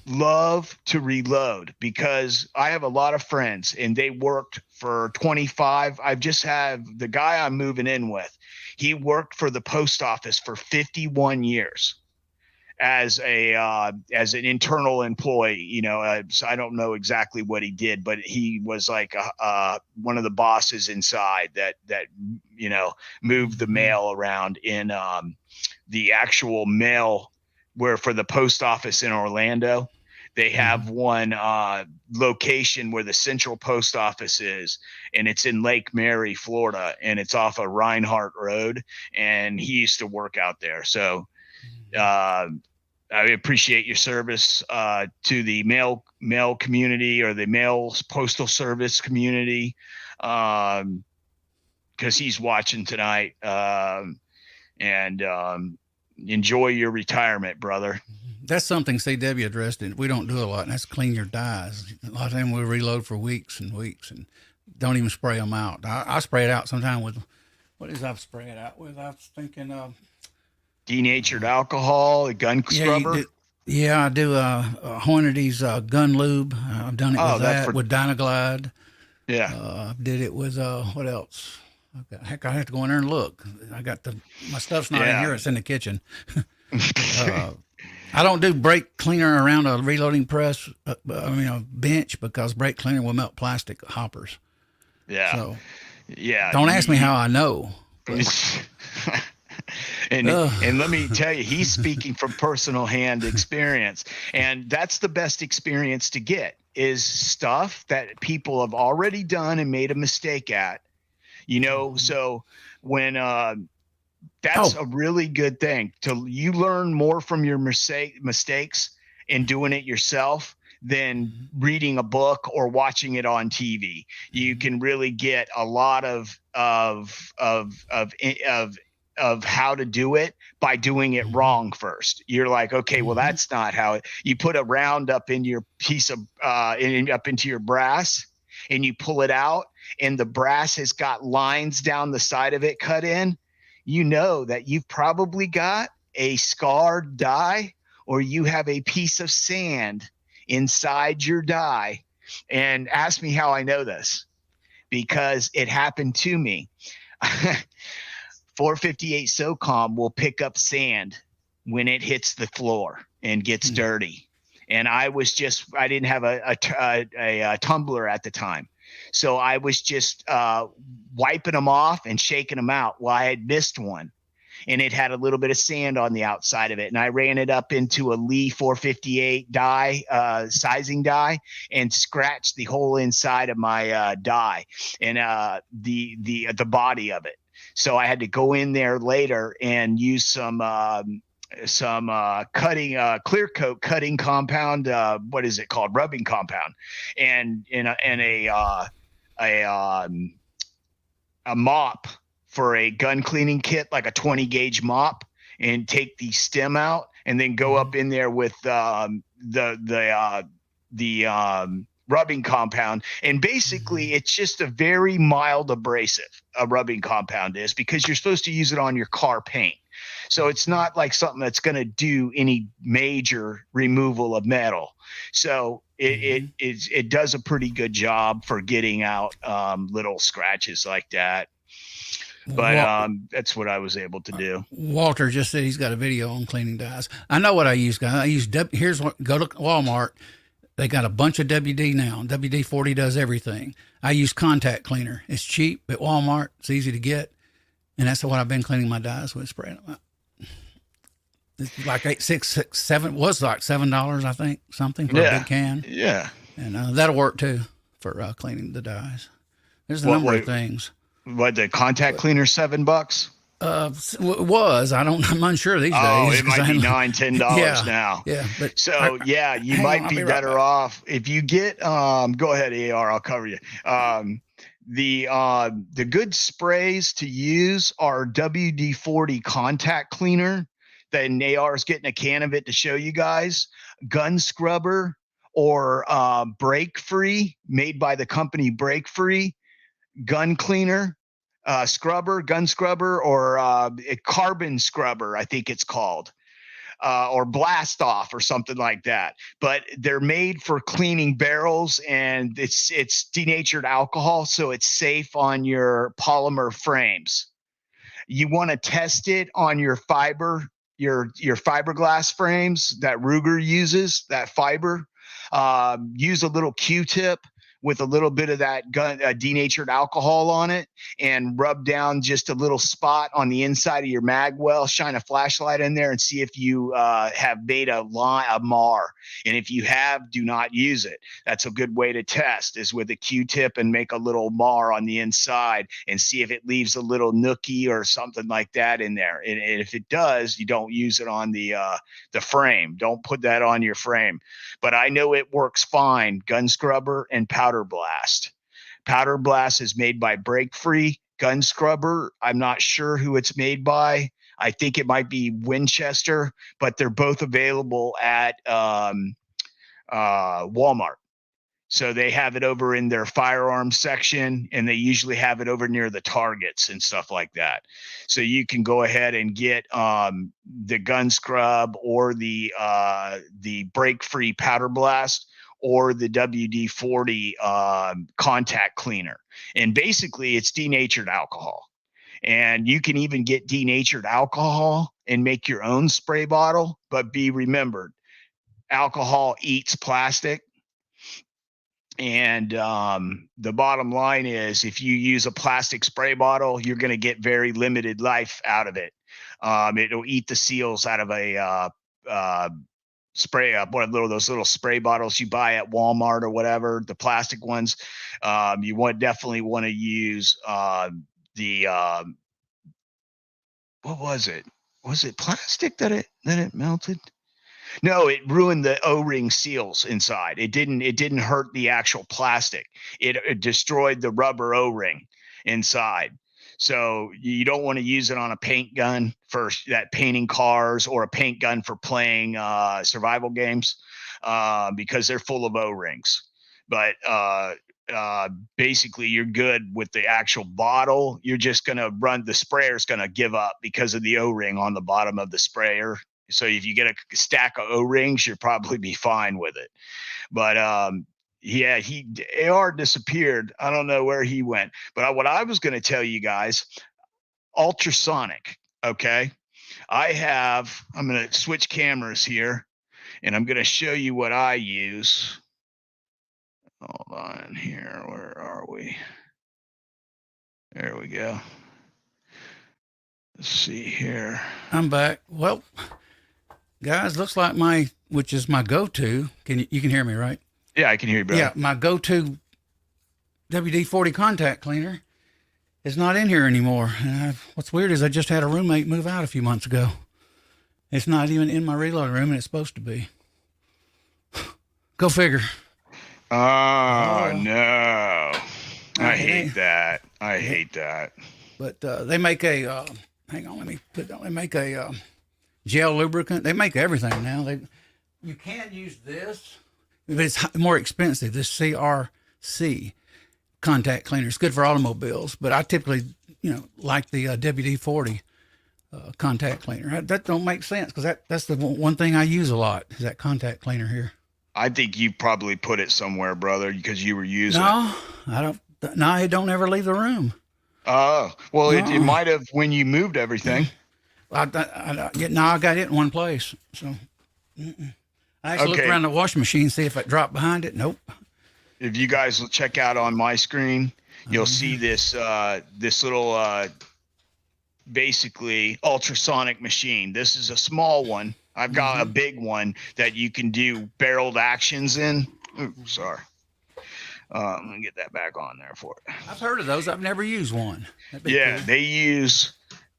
love to reload because I have a lot of friends and they worked for 25. I've just have the guy I'm moving in with. He worked for the post office for 51 years as an internal employee. So I don't know exactly what he did, but he was like one of the bosses inside that moved the mail around in the actual mail where for the post office in Orlando. They have one location where the central post office is, and it's in Lake Mary, Florida, and it's off of Reinhardt Road. And he used to work out there. So I appreciate your service to the mail community or the mail postal service community, because he's watching tonight. And enjoy your retirement, brother. That's something CW addressed, and we don't do a lot, and that's clean your dyes. A lot of time we reload for weeks and weeks and don't even spray them out. I spray it out sometime with, what is I spray it out with? I was thinking denatured alcohol, a gun scrubber. I do Hornady's gun lube. I've done it with that, with Dynaglide. Yeah. Did it with, what else? Heck, I have to go in there and look. I got my stuff's not in here. It's in the kitchen. I don't do brake cleaner around a reloading press, a bench, because brake cleaner will melt plastic hoppers. Yeah. So, yeah. Don't ask me how I know. And let me tell you, he's speaking from personal hand experience. And that's the best experience to get, is stuff that people have already done and made a mistake at. So when that's a really good thing. You learn more from your mistakes in doing it yourself than reading a book or watching it on TV. You can really get a lot of how to do it by doing it wrong first. You're like, okay, well, that's not how you put a round up in your piece of up into your brass, and you pull it out, and the brass has got lines down the side of it cut in. That you've probably got a scarred die, or you have a piece of sand inside your die. And ask me how I know this, because it happened to me. 458 SOCOM will pick up sand when it hits the floor and gets dirty. And I didn't have a tumbler at the time. So I was just wiping them off and shaking them out. Well, I had missed one, and it had a little bit of sand on the outside of it. And I ran it up into a Lee 458 die, sizing die, and scratched the whole inside of my die and the body of it. So I had to go in there later and use some cutting clear coat cutting compound. What is it called? Rubbing compound, and a mop for a gun cleaning kit, like a 20 gauge mop, and take the stem out, and then go up in there with the rubbing compound. And basically it's just a very mild abrasive, a rubbing compound is, because you're supposed to use it on your car paint. So it's not like something that's going to do any major removal of metal. So it does a pretty good job for getting out little scratches like that. But that's what I was able to do. Walter just said he's got a video on cleaning dyes. I know what I use, guys. I use go to Walmart. They got a bunch of WD now. WD-40 does everything. I use contact cleaner. It's cheap at Walmart. It's easy to get. And that's what I've been cleaning my dyes with, spraying them out. It's like was like $7, I think, something for a big can. Yeah. And that'll work too for cleaning the dyes. There's a number of things. What, the contact cleaner, $7? Was I'm unsure these days. Oh, it might be $9-10 now. Yeah, but so you might be better off if you get. Go ahead, AR. I'll cover you. The good sprays to use are WD-40 contact cleaner. Then AR is getting a can of it to show you guys. Gun scrubber or Break Free, made by the company Break Free. gun cleaner, gun scrubber, or a carbon scrubber, I think it's called. Or blast off or something like that. But they're made for cleaning barrels, and it's denatured alcohol, so it's safe on your polymer frames. You want to test it on your fiberglass frames that Ruger uses, that fiber. Use a little Q-tip with a little bit of that denatured alcohol on it, and rub down just a little spot on the inside of your mag well. Shine a flashlight in there and see if you have made a mar. And if you have, do not use it. That's a good way to test, is with a Q-tip and make a little mar on the inside and see if it leaves a little nookie or something like that in there. And if it does, you don't use it on the frame. Don't put that on your frame. But I know it works fine. Gun scrubber and powder blast. Powder blast is made by Break Free. Gun scrubber, I'm not sure who it's made by. I think it might be Winchester, but they're both available at Walmart. So they have it over in their firearms section, and they usually have it over near the targets and stuff like that. So you can go ahead and get the gun scrub, or the Break Free powder blast, or the WD-40 contact cleaner. And basically it's denatured alcohol. And you can even get denatured alcohol and make your own spray bottle, but be remembered, alcohol eats plastic. And the bottom line is, if you use a plastic spray bottle, you're going to get very limited life out of it. It'll eat the seals out of a spray up, one of those little spray bottles you buy at Walmart or whatever, the plastic ones. You definitely want to use the what was it? Was it plastic that it melted? No, it ruined the O-ring seals inside. It didn't hurt the actual plastic. It destroyed the rubber O-ring inside. So you don't want to use it on a paint gun for that painting cars, or a paint gun for playing survival games, because they're full of O-rings. But basically you're good with the actual bottle. You're just going to the sprayer's going to give up because of the O-ring on the bottom of the sprayer. So if you get a stack of O-rings, you'll probably be fine with it. But yeah, AR disappeared. I don't know where he went. But what I was going to tell you guys, ultrasonic. Okay, I'm going to switch cameras here, and I'm going to show you what I use. Hold on here. Where are we? There we go. Let's see here. I'm back. Well, guys, looks like which is my go-to. You can hear me, right? Yeah, I can hear you, brother. Yeah, my go-to WD-40 contact cleaner is not in here anymore. And what's weird is I just had a roommate move out a few months ago. It's not even in my reload room, and it's supposed to be. Go figure. Oh, no. I hate that. I hate that. But they make a, hang on, they make a gel lubricant. They make everything now. You can use this, but it's more expensive. This CRC contact cleaner. It's good for automobiles, but I typically, like the WD-40 contact cleaner. That don't make sense, because that's the one thing I use a lot, is that contact cleaner here. I think you probably put it somewhere, brother, because you were using it. I don't. No, it don't ever leave the room. Oh, well, it might have when you moved everything. I got it in one place. So I actually looked around the washing machine, see if it dropped behind it. Nope. If you guys will check out on my screen, you'll see this little basically ultrasonic machine. This is a small one. I've got a big one that you can do barreled actions in. Ooh, sorry. Let me get that back on there for it. I've heard of those. I've never used one. Yeah, cool. They use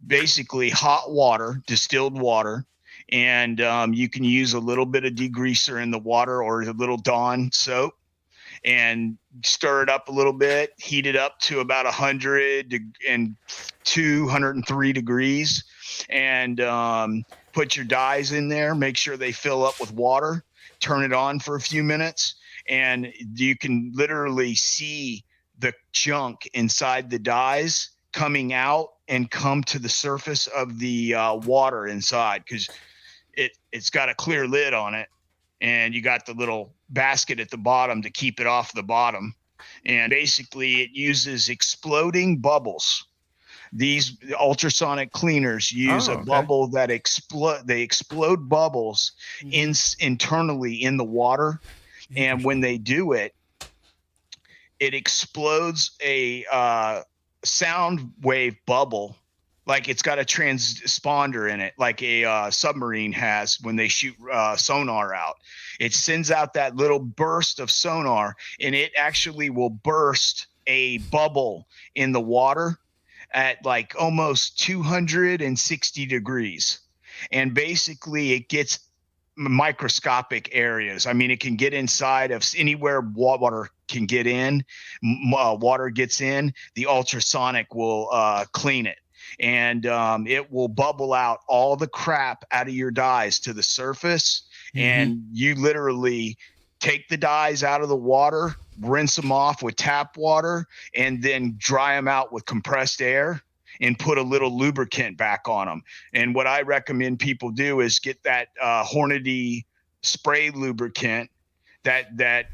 basically hot water, distilled water, and you can use a little bit of degreaser in the water, or a little Dawn soap, and stir it up a little bit, heat it up to about 102, 103 degrees, and put your dyes in there. Make sure they fill up with water. Turn it on for a few minutes, and you can literally see the junk inside the dyes coming out and come to the surface of the water inside, because it's got a clear lid on it, and you got the little basket at the bottom to keep it off the bottom. And basically it uses exploding bubbles. These ultrasonic cleaners use a bubble that explode bubbles internally in the water. And when they do it, it explodes a sound wave bubble, like it's got a transponder in it, like a submarine has when they shoot sonar out. It sends out that little burst of sonar, and it actually will burst a bubble in the water at like almost 260 degrees. And basically it gets microscopic areas. I mean, it can get inside of anywhere water can get in. Water gets in, the ultrasonic will clean it. And it will bubble out all the crap out of your dyes to the surface. And you literally take the dyes out of the water, rinse them off with tap water, and then dry them out with compressed air and put a little lubricant back on them. And what I recommend people do is get that Hornady spray lubricant that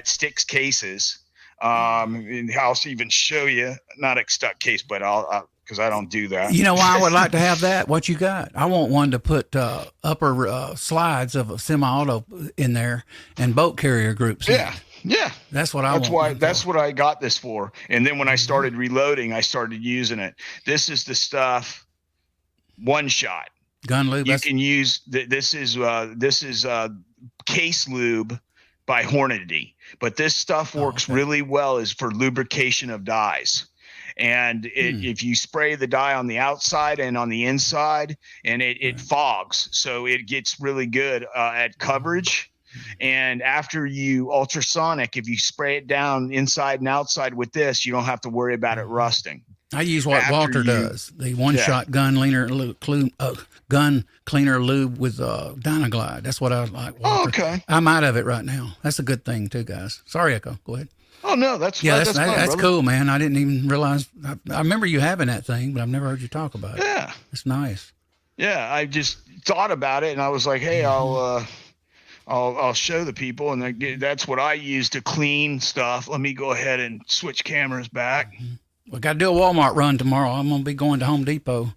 sticks cases. And I'll even show you, not a stuck case, but I'll because I don't do that. You know why I would like to have that? What you got? I want one to put upper slides of a semi-auto in there and boat carrier groups. Yeah. Yeah. That's what I want. That's why. That's what I got this for. And then when I started reloading, I started using it. This is the stuff. One shot. Gun lube. You can use. This is case lube by Hornady. But this stuff works really well as for lubrication of dyes. And if you spray the dye on the outside and on the inside, and it fogs, so it gets really good at coverage. And after you ultrasonic, if you spray it down inside and outside with this, you don't have to worry about it rusting. I use what Walter does, the one-shot gun cleaner lube with Dynaglide. That's what I like, Walter. Oh, okay. I'm out of it right now. That's a good thing too, guys. Sorry, Echo. Go ahead. Oh no, that's cool, man. I didn't even realize. I remember you having that thing, but I've never heard you talk about it. Yeah, it's nice. Yeah, I just thought about it, and I was like, hey, I'll show the people, and that's what I use to clean stuff. Let me go ahead and switch cameras back. We got to do a Walmart run tomorrow. I'm going to be going to Home Depot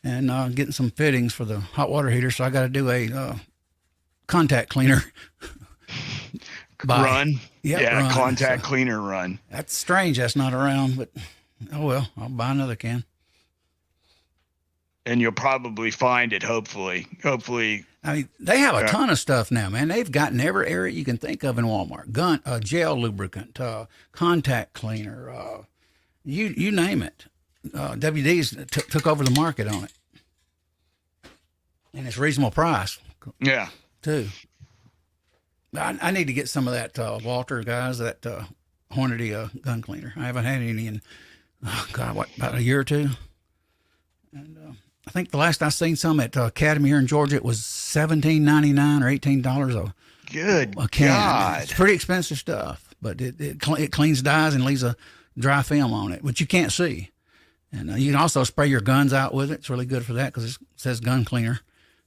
and getting some fittings for the hot water heater. So I got to do a contact cleaner run. Run. Contact cleaner run. That's strange. That's not around, but oh well. I'll buy another can. And you'll probably find it. Hopefully. I mean, they have a ton of stuff now, man. They've gotten every area you can think of in Walmart. Gel lubricant, contact cleaner, you name it. WD's took over the market on it, and it's reasonable price. Yeah, too. I need to get some of that Walter, guys. That Hornady gun cleaner. I haven't had any in about a year or two, and I think the last I seen some at Academy here in Georgia, it was $17.99 or $18 a can. God. It's pretty expensive stuff, but it cleans dyes and leaves a dry film on it, which you can't see. And you can also spray your guns out with it. It's really good for that because it says gun cleaner.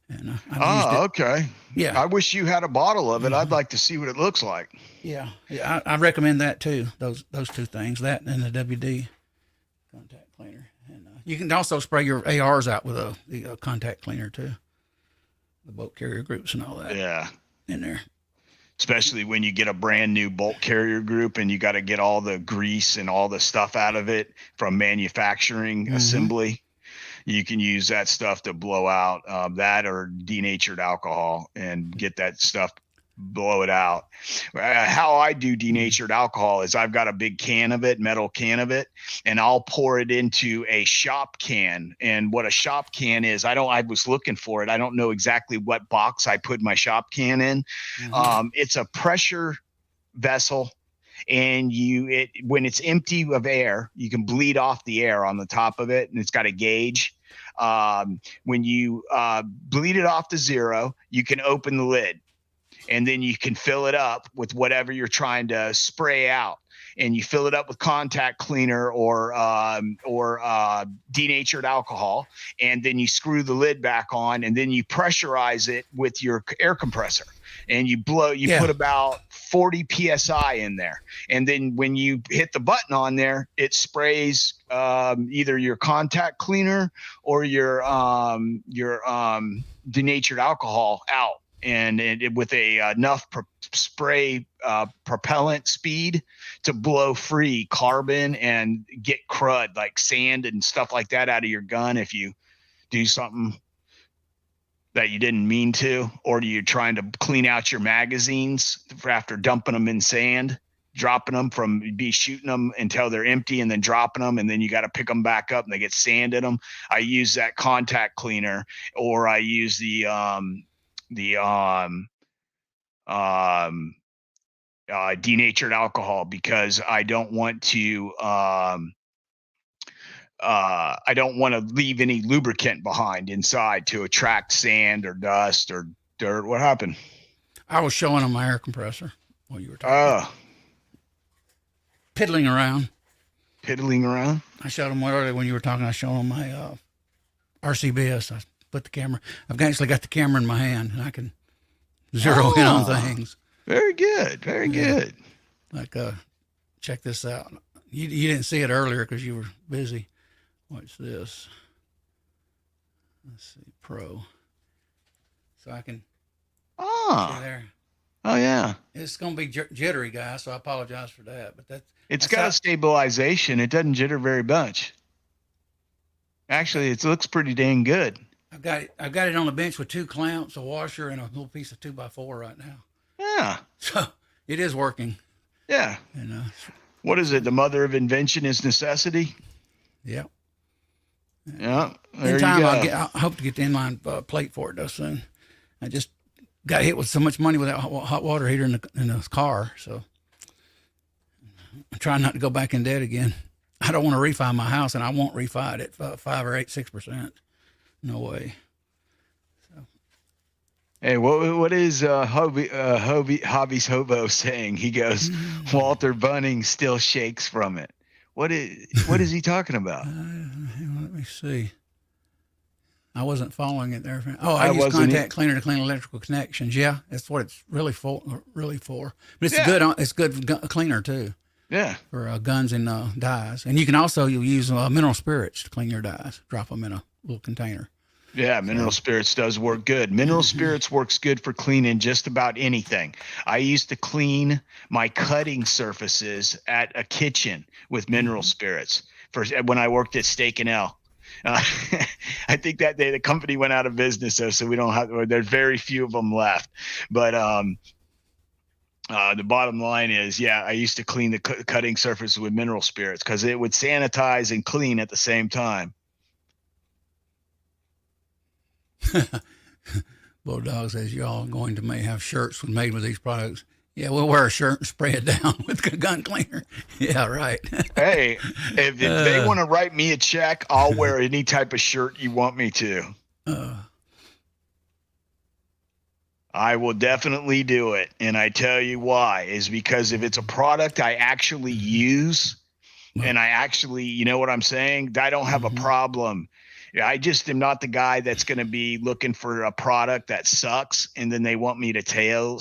And okay. Yeah. I wish you had a bottle of it. I'd like to see what it looks like. Yeah. I recommend that too. Those two things, that and the WD contact cleaner. And you can also spray your ARs out with the contact cleaner too. The boat carrier groups and all that. Yeah. In there. Especially when you get a brand new bolt carrier group and you got to get all the grease and all the stuff out of it from manufacturing assembly. You can use that stuff to blow out that or denatured alcohol and get that stuff, blow it out. How I do denatured alcohol is I've got a big can of it, metal can of it, and I'll pour it into a shop can. And what a shop can is, I was looking for it. I don't know exactly what box I put my shop can in. It's a pressure vessel. And when it's empty of air, you can bleed off the air on the top of it, and it's got a gauge. When you bleed it off to zero, you can open the lid, and then you can fill it up with whatever you're trying to spray out. and you fill it up with contact cleaner or denatured alcohol, and then you screw the lid back on, and then you pressurize it with your air compressor, and you put about 40 psi in there, and then when you hit the button on there, it sprays either your contact cleaner or your denatured alcohol out, and with enough spray propellant speed to blow free carbon and get crud like sand and stuff like that out of your gun if you do something that you didn't mean to, or you're trying to clean out your magazines after dumping them in sand, dropping them shooting them until they're empty and then dropping them, and then you got to pick them back up and they get sand in them. I use that contact cleaner, or I use the denatured alcohol, because I don't want to leave any lubricant behind inside to attract sand or dust or dirt. What happened? I was showing them my air compressor while you were talking. Piddling around. I showed them earlier when you were talking. I showed them my RCBS. I put the camera. I've actually got the camera in my hand, and I can zero in on things. Very good. Very good. Like, check this out. You didn't see it earlier because you were busy. Watch this. Let's see, Pro. So I can. See there. Oh yeah. It's gonna be jittery, guys. So I apologize for that, but it's got a stabilization. It doesn't jitter very much. Actually, it looks pretty dang good. I've got it on the bench with 2 clamps, a washer, and a little piece of 2x4 right now. Yeah. So it is working. Yeah. And what is it? The mother of invention is necessity. Yep. Yeah. There in time, you go. I hope to get the inline plate for it though soon. I just got hit with so much money with that hot water heater in the car, so I'm trying not to go back in debt again. I don't want to refi my house, and I won't refi it at 5 or 6%. No way. So. Hey, what is Hobby's Hobo saying? He goes, Walter Bunning still shakes from it. What is he talking about? Let me see. I wasn't following it there. Oh, I use contact cleaner to clean electrical connections. Yeah, that's what it's really for. But it's good. It's good cleaner too. Yeah. For guns and dyes, and you can also use mineral spirits to clean your dyes. Drop them in a little container. Yeah, mineral spirits does work good. Mineral spirits works good for cleaning just about anything. I used to clean my cutting surfaces at a kitchen with mineral spirits when I worked at Steak and Ale. I think that day the company went out of business, so we don't have. There's very few of them left. But the bottom line is, I used to clean the cutting surface with mineral spirits because it would sanitize and clean at the same time. Bulldog says y'all going to may have shirts made with these products. Yeah, we'll wear a shirt and spray it down with a gun cleaner. Yeah, right. Hey, if they want to write me a check, I'll wear any type of shirt you want me to. I will definitely do it. And I tell you why, is because if it's a product I actually use and I actually, you know what I'm saying? I don't have a problem. I just am not the guy that's going to be looking for a product that sucks, and then they want me to tell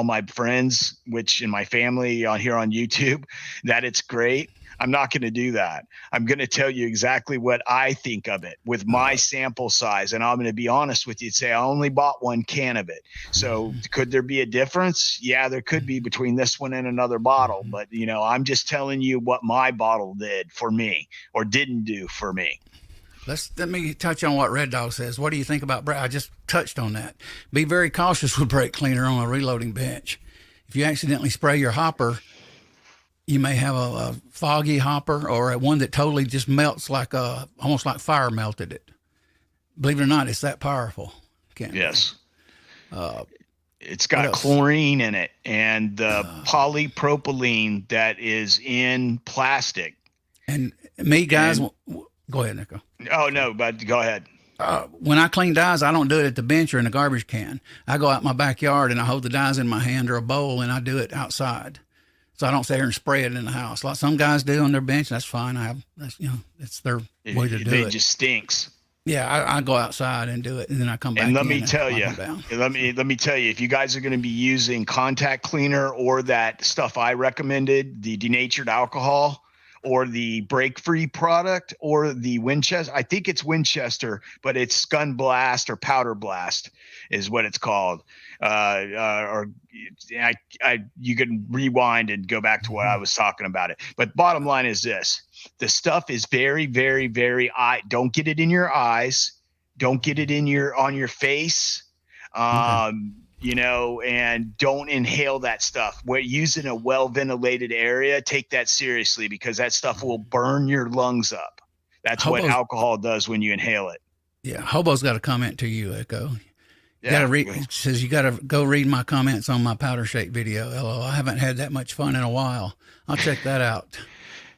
my friends, which in my family here on YouTube, that it's great. I'm not going to do that. I'm going to tell you exactly what I think of it with my sample size, and I'm going to be honest with you and say I only bought 1 can of it. So could there be a difference? Yeah, there could be between this one and another bottle, but I'm just telling you what my bottle did for me or didn't do for me. Let me touch on what Red Dog says. What do you think about brake? I just touched on that. Be very cautious with brake cleaner on a reloading bench. If you accidentally spray your hopper, you may have a foggy hopper or one that totally just melts almost like fire melted it. Believe it or not, it's that powerful. Yes. It's got chlorine in it and polypropylene that is in plastic. And me, guys, go ahead, Nico. Oh, no, but go ahead. When I clean dyes, I don't do it at the bench or in the garbage can. I go out my backyard and I hold the dyes in my hand or a bowl and I do it outside. So I don't sit here and spray it in the house like some guys do on their bench. That's fine. It's their way to do It it. just stinks. Yeah, I go outside and do it, and then I come back And let in me and tell wipe you, them down. let me tell you, if you guys are going to be using contact cleaner or that stuff I recommended, the denatured alcohol or the break free product or the Winchester, I think it's Winchester, but it's Gun Blast or Powder Blast is what it's called. Or you can rewind and go back to what I was talking about it. But bottom line is this: the stuff is very, very, very. Don't get it in your eyes. Don't get it on your face. Okay. And don't inhale that stuff. We're using a well ventilated area. Take that seriously because that stuff will burn your lungs up. That's what alcohol does when you inhale it. Yeah, Hobo's got a comment to you, Echo. You Yeah, gotta read. It says you gotta go read my comments on my powder shake video. LO, I haven't had that much fun in a while. I'll check that out.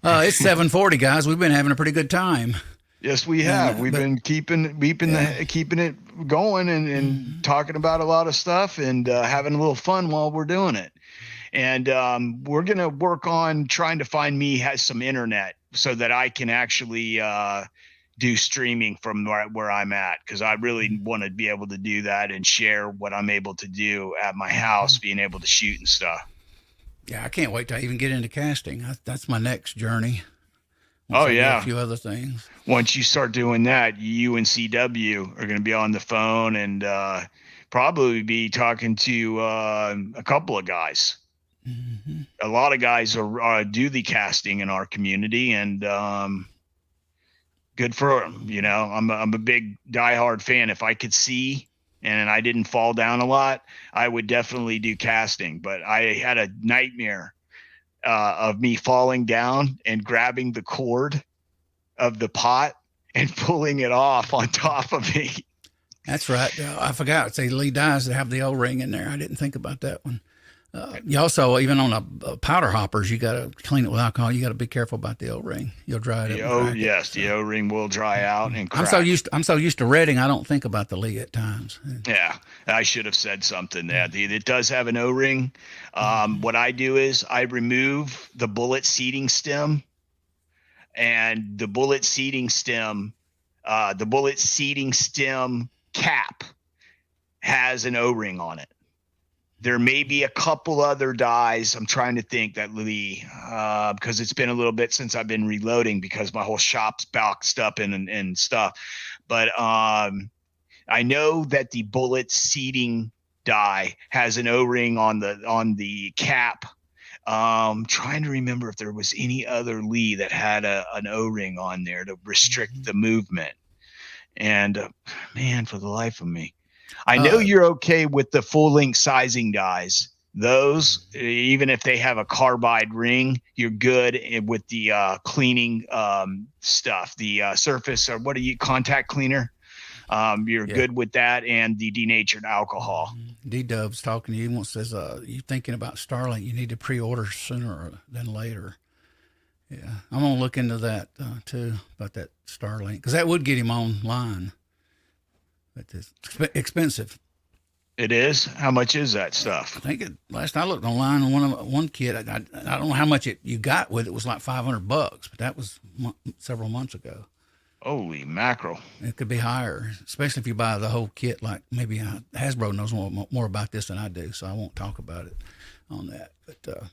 It's 7:40, guys. We've been having a pretty good time. Yes, we have. We've been keeping it going and talking about a lot of stuff and having a little fun while we're doing it. And we're gonna work on trying to find me some internet so that I can actually do streaming from where I'm at, because I really want to be able to do that and share what I'm able to do at my house, being able to shoot and stuff. Yeah, I can't wait to even get into casting. That's my next journey. A few other things. Once you start doing that, you and CW are going to be on the phone and probably be talking to a couple of guys. Mm-hmm. A lot of guys do the casting in our community, and good for them. I'm a big diehard fan. If I could see and I didn't fall down a lot, I would definitely do casting. But I had a nightmare of me falling down and grabbing the cord of the pot and pulling it off on top of me. That's right. I forgot. It's Lee dyes that have the O-ring in there. I didn't think about that one. You also, even on a powder hoppers, you got to clean it with alcohol. You got to be careful about the O-ring. You'll dry it up. The O-ring will dry out and crack. I'm so used to redding, I don't think about the Lee at times. Yeah, I should have said something there. It does have an O-ring. What I do is I remove the bullet seating stem, and the bullet seating stem cap has an O-ring on it. There may be a couple other dies. I'm trying to think that Lee, because it's been a little bit since I've been reloading because my whole shop's boxed up and stuff. But I know that the bullet seating die has an O-ring on the cap. Trying to remember if there was any other Lee that had an O-ring on there to restrict the movement. And man, for the life of me. I know you're okay with the full length sizing dies. Those, even if they have a carbide ring, you're good with the cleaning stuff, the surface or contact cleaner. You're good with that and the denatured alcohol. D-Dub's talking to you. He says, you thinking about Starlink, you need to pre-order sooner than later. Yeah, I'm going to look into that too, about that Starlink, because that would get him online. But it's expensive. It is? How much is that stuff? I think last I looked online on one kit, I don't know how much you got with it. It was like $500, but that was several months ago. Holy mackerel. It could be higher, especially if you buy the whole kit. Like maybe Hasbro knows more about this than I do, so I won't talk about it on that. But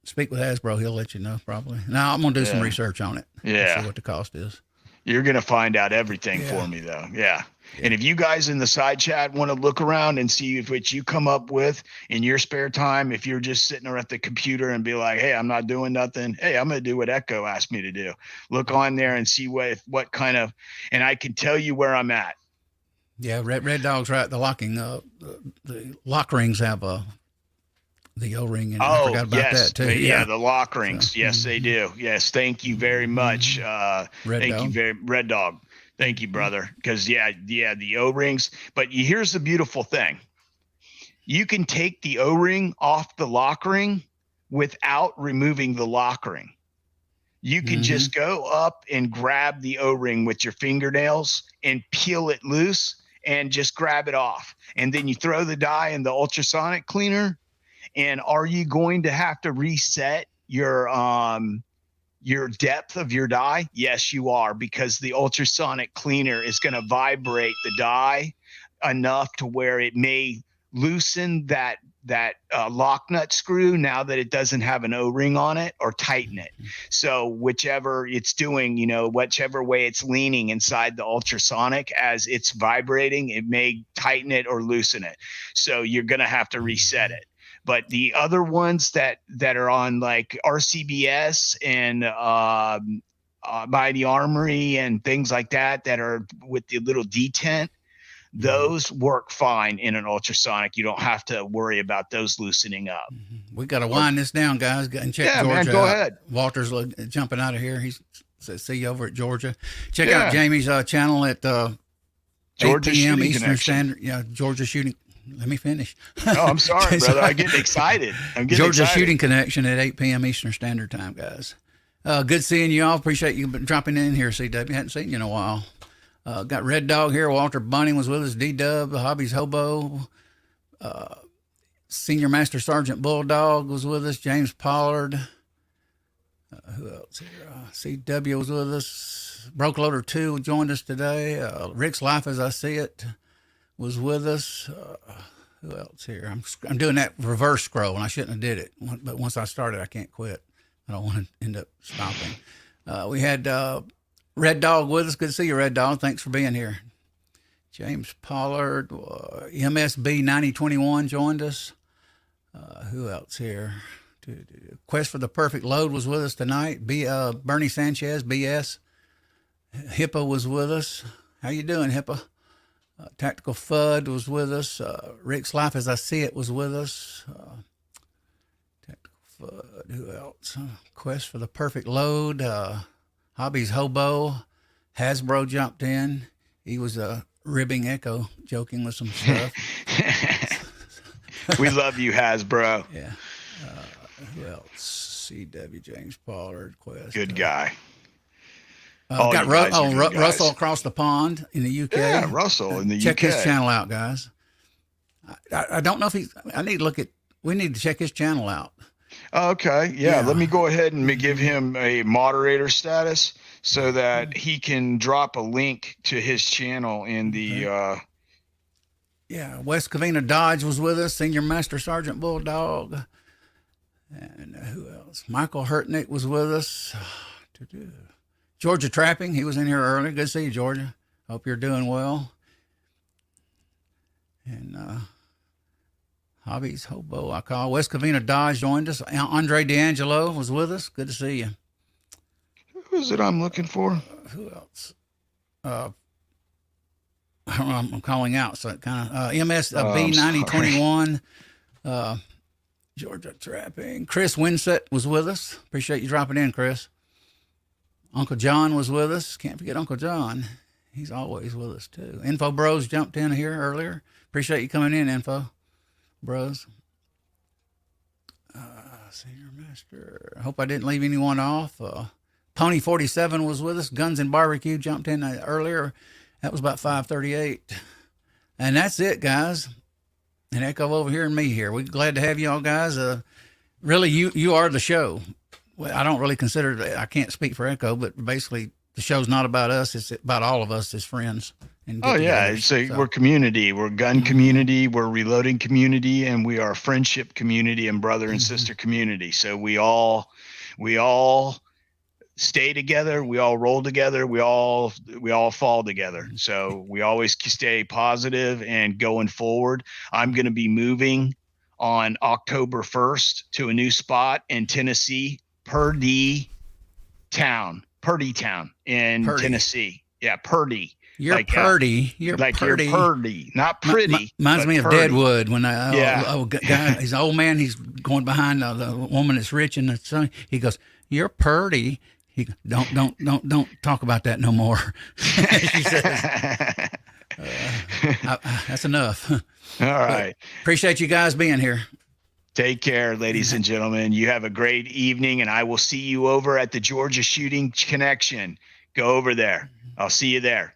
speak with Hasbro, he'll let you know probably. Now I'm going to do some research on it. Yeah. See what the cost is. You're going to find out everything for me, though. Yeah. And if you guys in the side chat want to look around and see what you come up with in your spare time, if you're just sitting there at the computer and be like, hey, I'm not doing nothing. Hey, I'm going to do what Echo asked me to do. Look on there and see what kind of, and I can tell you where I'm at. Yeah, Red Dog's right. The lock rings have the O-ring, and I forgot about that too. Yeah, the lock rings. So, yes, they do. Yes, thank you very much. Red Dog. Thank you, brother. Because the O-rings. But here's the beautiful thing: you can take the O-ring off the lock ring without removing the lock ring. You can just go up and grab the O-ring with your fingernails and peel it loose and just grab it off. And then you throw the die in the ultrasonic cleaner And are you going to have to reset your depth of your die? Yes, you are, because the ultrasonic cleaner is going to vibrate the die enough to where it may loosen that lock nut screw now that it doesn't have an O-ring on it, or tighten it. So whichever it's doing, whichever way it's leaning inside the ultrasonic as it's vibrating, it may tighten it or loosen it. So you're going to have to reset it. But the other ones that are on like RCBS and by the Armory and things like that are with the little detent, those work fine in an ultrasonic. You don't have to worry about those loosening up. We got to wind this down, guys, and check Georgia man, go ahead. Walter's jumping out of here. He says, see you over at Georgia. Check out Jamie's channel at Georgia 8 p.m. Eastern Connection. Standard. Yeah, Georgia Shooting. Let me finish. Oh, I'm sorry, brother. I get excited. Georgia Shooting Connection at 8 p.m. Eastern Standard Time, guys. Good seeing you all. Appreciate you dropping in here, CW. Hadn't seen you in a while. Got Red Dog here. Walter Bunning was with us. D-Dub, Hobbies Hobo. Senior Master Sergeant Bulldog was with us. James Pollard. Who else here? CW was with us. Broke Loader 2 joined us today. Rick's Life as I See It was with us. Who else here? I'm doing that reverse scroll, and I shouldn't have did it. But once I started, I can't quit. I don't want to end up stopping. We had Red Dog with us. Good to see you, Red Dog. Thanks for being here. James Pollard, MSB 9021 joined us. Who else here? Quest for the Perfect Load was with us tonight. Bernie Sanchez, BS. Hippo was with us. How you doing, Hippo? Tactical Fudd was with us. Rick's Life as I See It was with us. Tactical Fudd. Who else? Quest for the Perfect Load. Hobbies Hobo. Hasbro jumped in. He was ribbing Echo, joking with some stuff. We love you, Hasbro. Yeah. Who else? CW James Pollard. Quest. Good guy. Got Russell across the pond in the UK. Yeah, Russell in the UK. Check his channel out, guys. I don't know if I need to look at. We need to check his channel out. Okay. Yeah. Let me go ahead and give him a moderator status so that he can drop a link to his channel in the. Yeah. West Covina Dodge was with us. Senior Master Sergeant Bulldog. And who else? Michael Hurtnick was with us. Georgia Trapping. He was in here earlier. Good to see you, Georgia. Hope you're doing well. And Hobbies Hobo, I call. West Covina Dodge joined us. Andre D'Angelo was with us. Good to see you. Who is it I'm looking for? Who else? I don't know. I'm calling out. So it kind of MSB 9021. Georgia Trapping. Chris Winsett was with us. Appreciate you dropping in, Chris. Uncle John was with us. Can't forget Uncle John. He's always with us, too. Info Bros jumped in here earlier. Appreciate you coming in, Info Bros. Senior Master. I hope I didn't leave anyone off. Pony 47 was with us. Guns and Barbecue jumped in earlier. That was about 5:38. And that's it, guys. And Echo over here and me here. We're glad to have you all, guys. Really, you are the show. Well, I don't really consider it, I can't speak for Echo, but basically the show's not about us. It's about all of us as friends. And we're community. We're gun community. We're reloading community, and we are friendship community and brother and sister community. So we all stay together. We all roll together. We all fall together. So we always stay positive and going forward. I'm going to be moving on October 1st to a new spot in Tennessee. Purdy Town in Tennessee. Yeah, Purdy. You're Purdy. You're Purdy, not pretty. Reminds me of Purdy. Deadwood when guy, he's an old man. He's going behind the woman that's rich and the son. He goes, "You're Purdy." He goes, don't talk about that no more. She says, "That's enough." All right. Appreciate you guys being here. Take care, ladies and gentlemen. You have a great evening, and I will see you over at the Georgia Shooting Connection. Go over there. I'll see you there.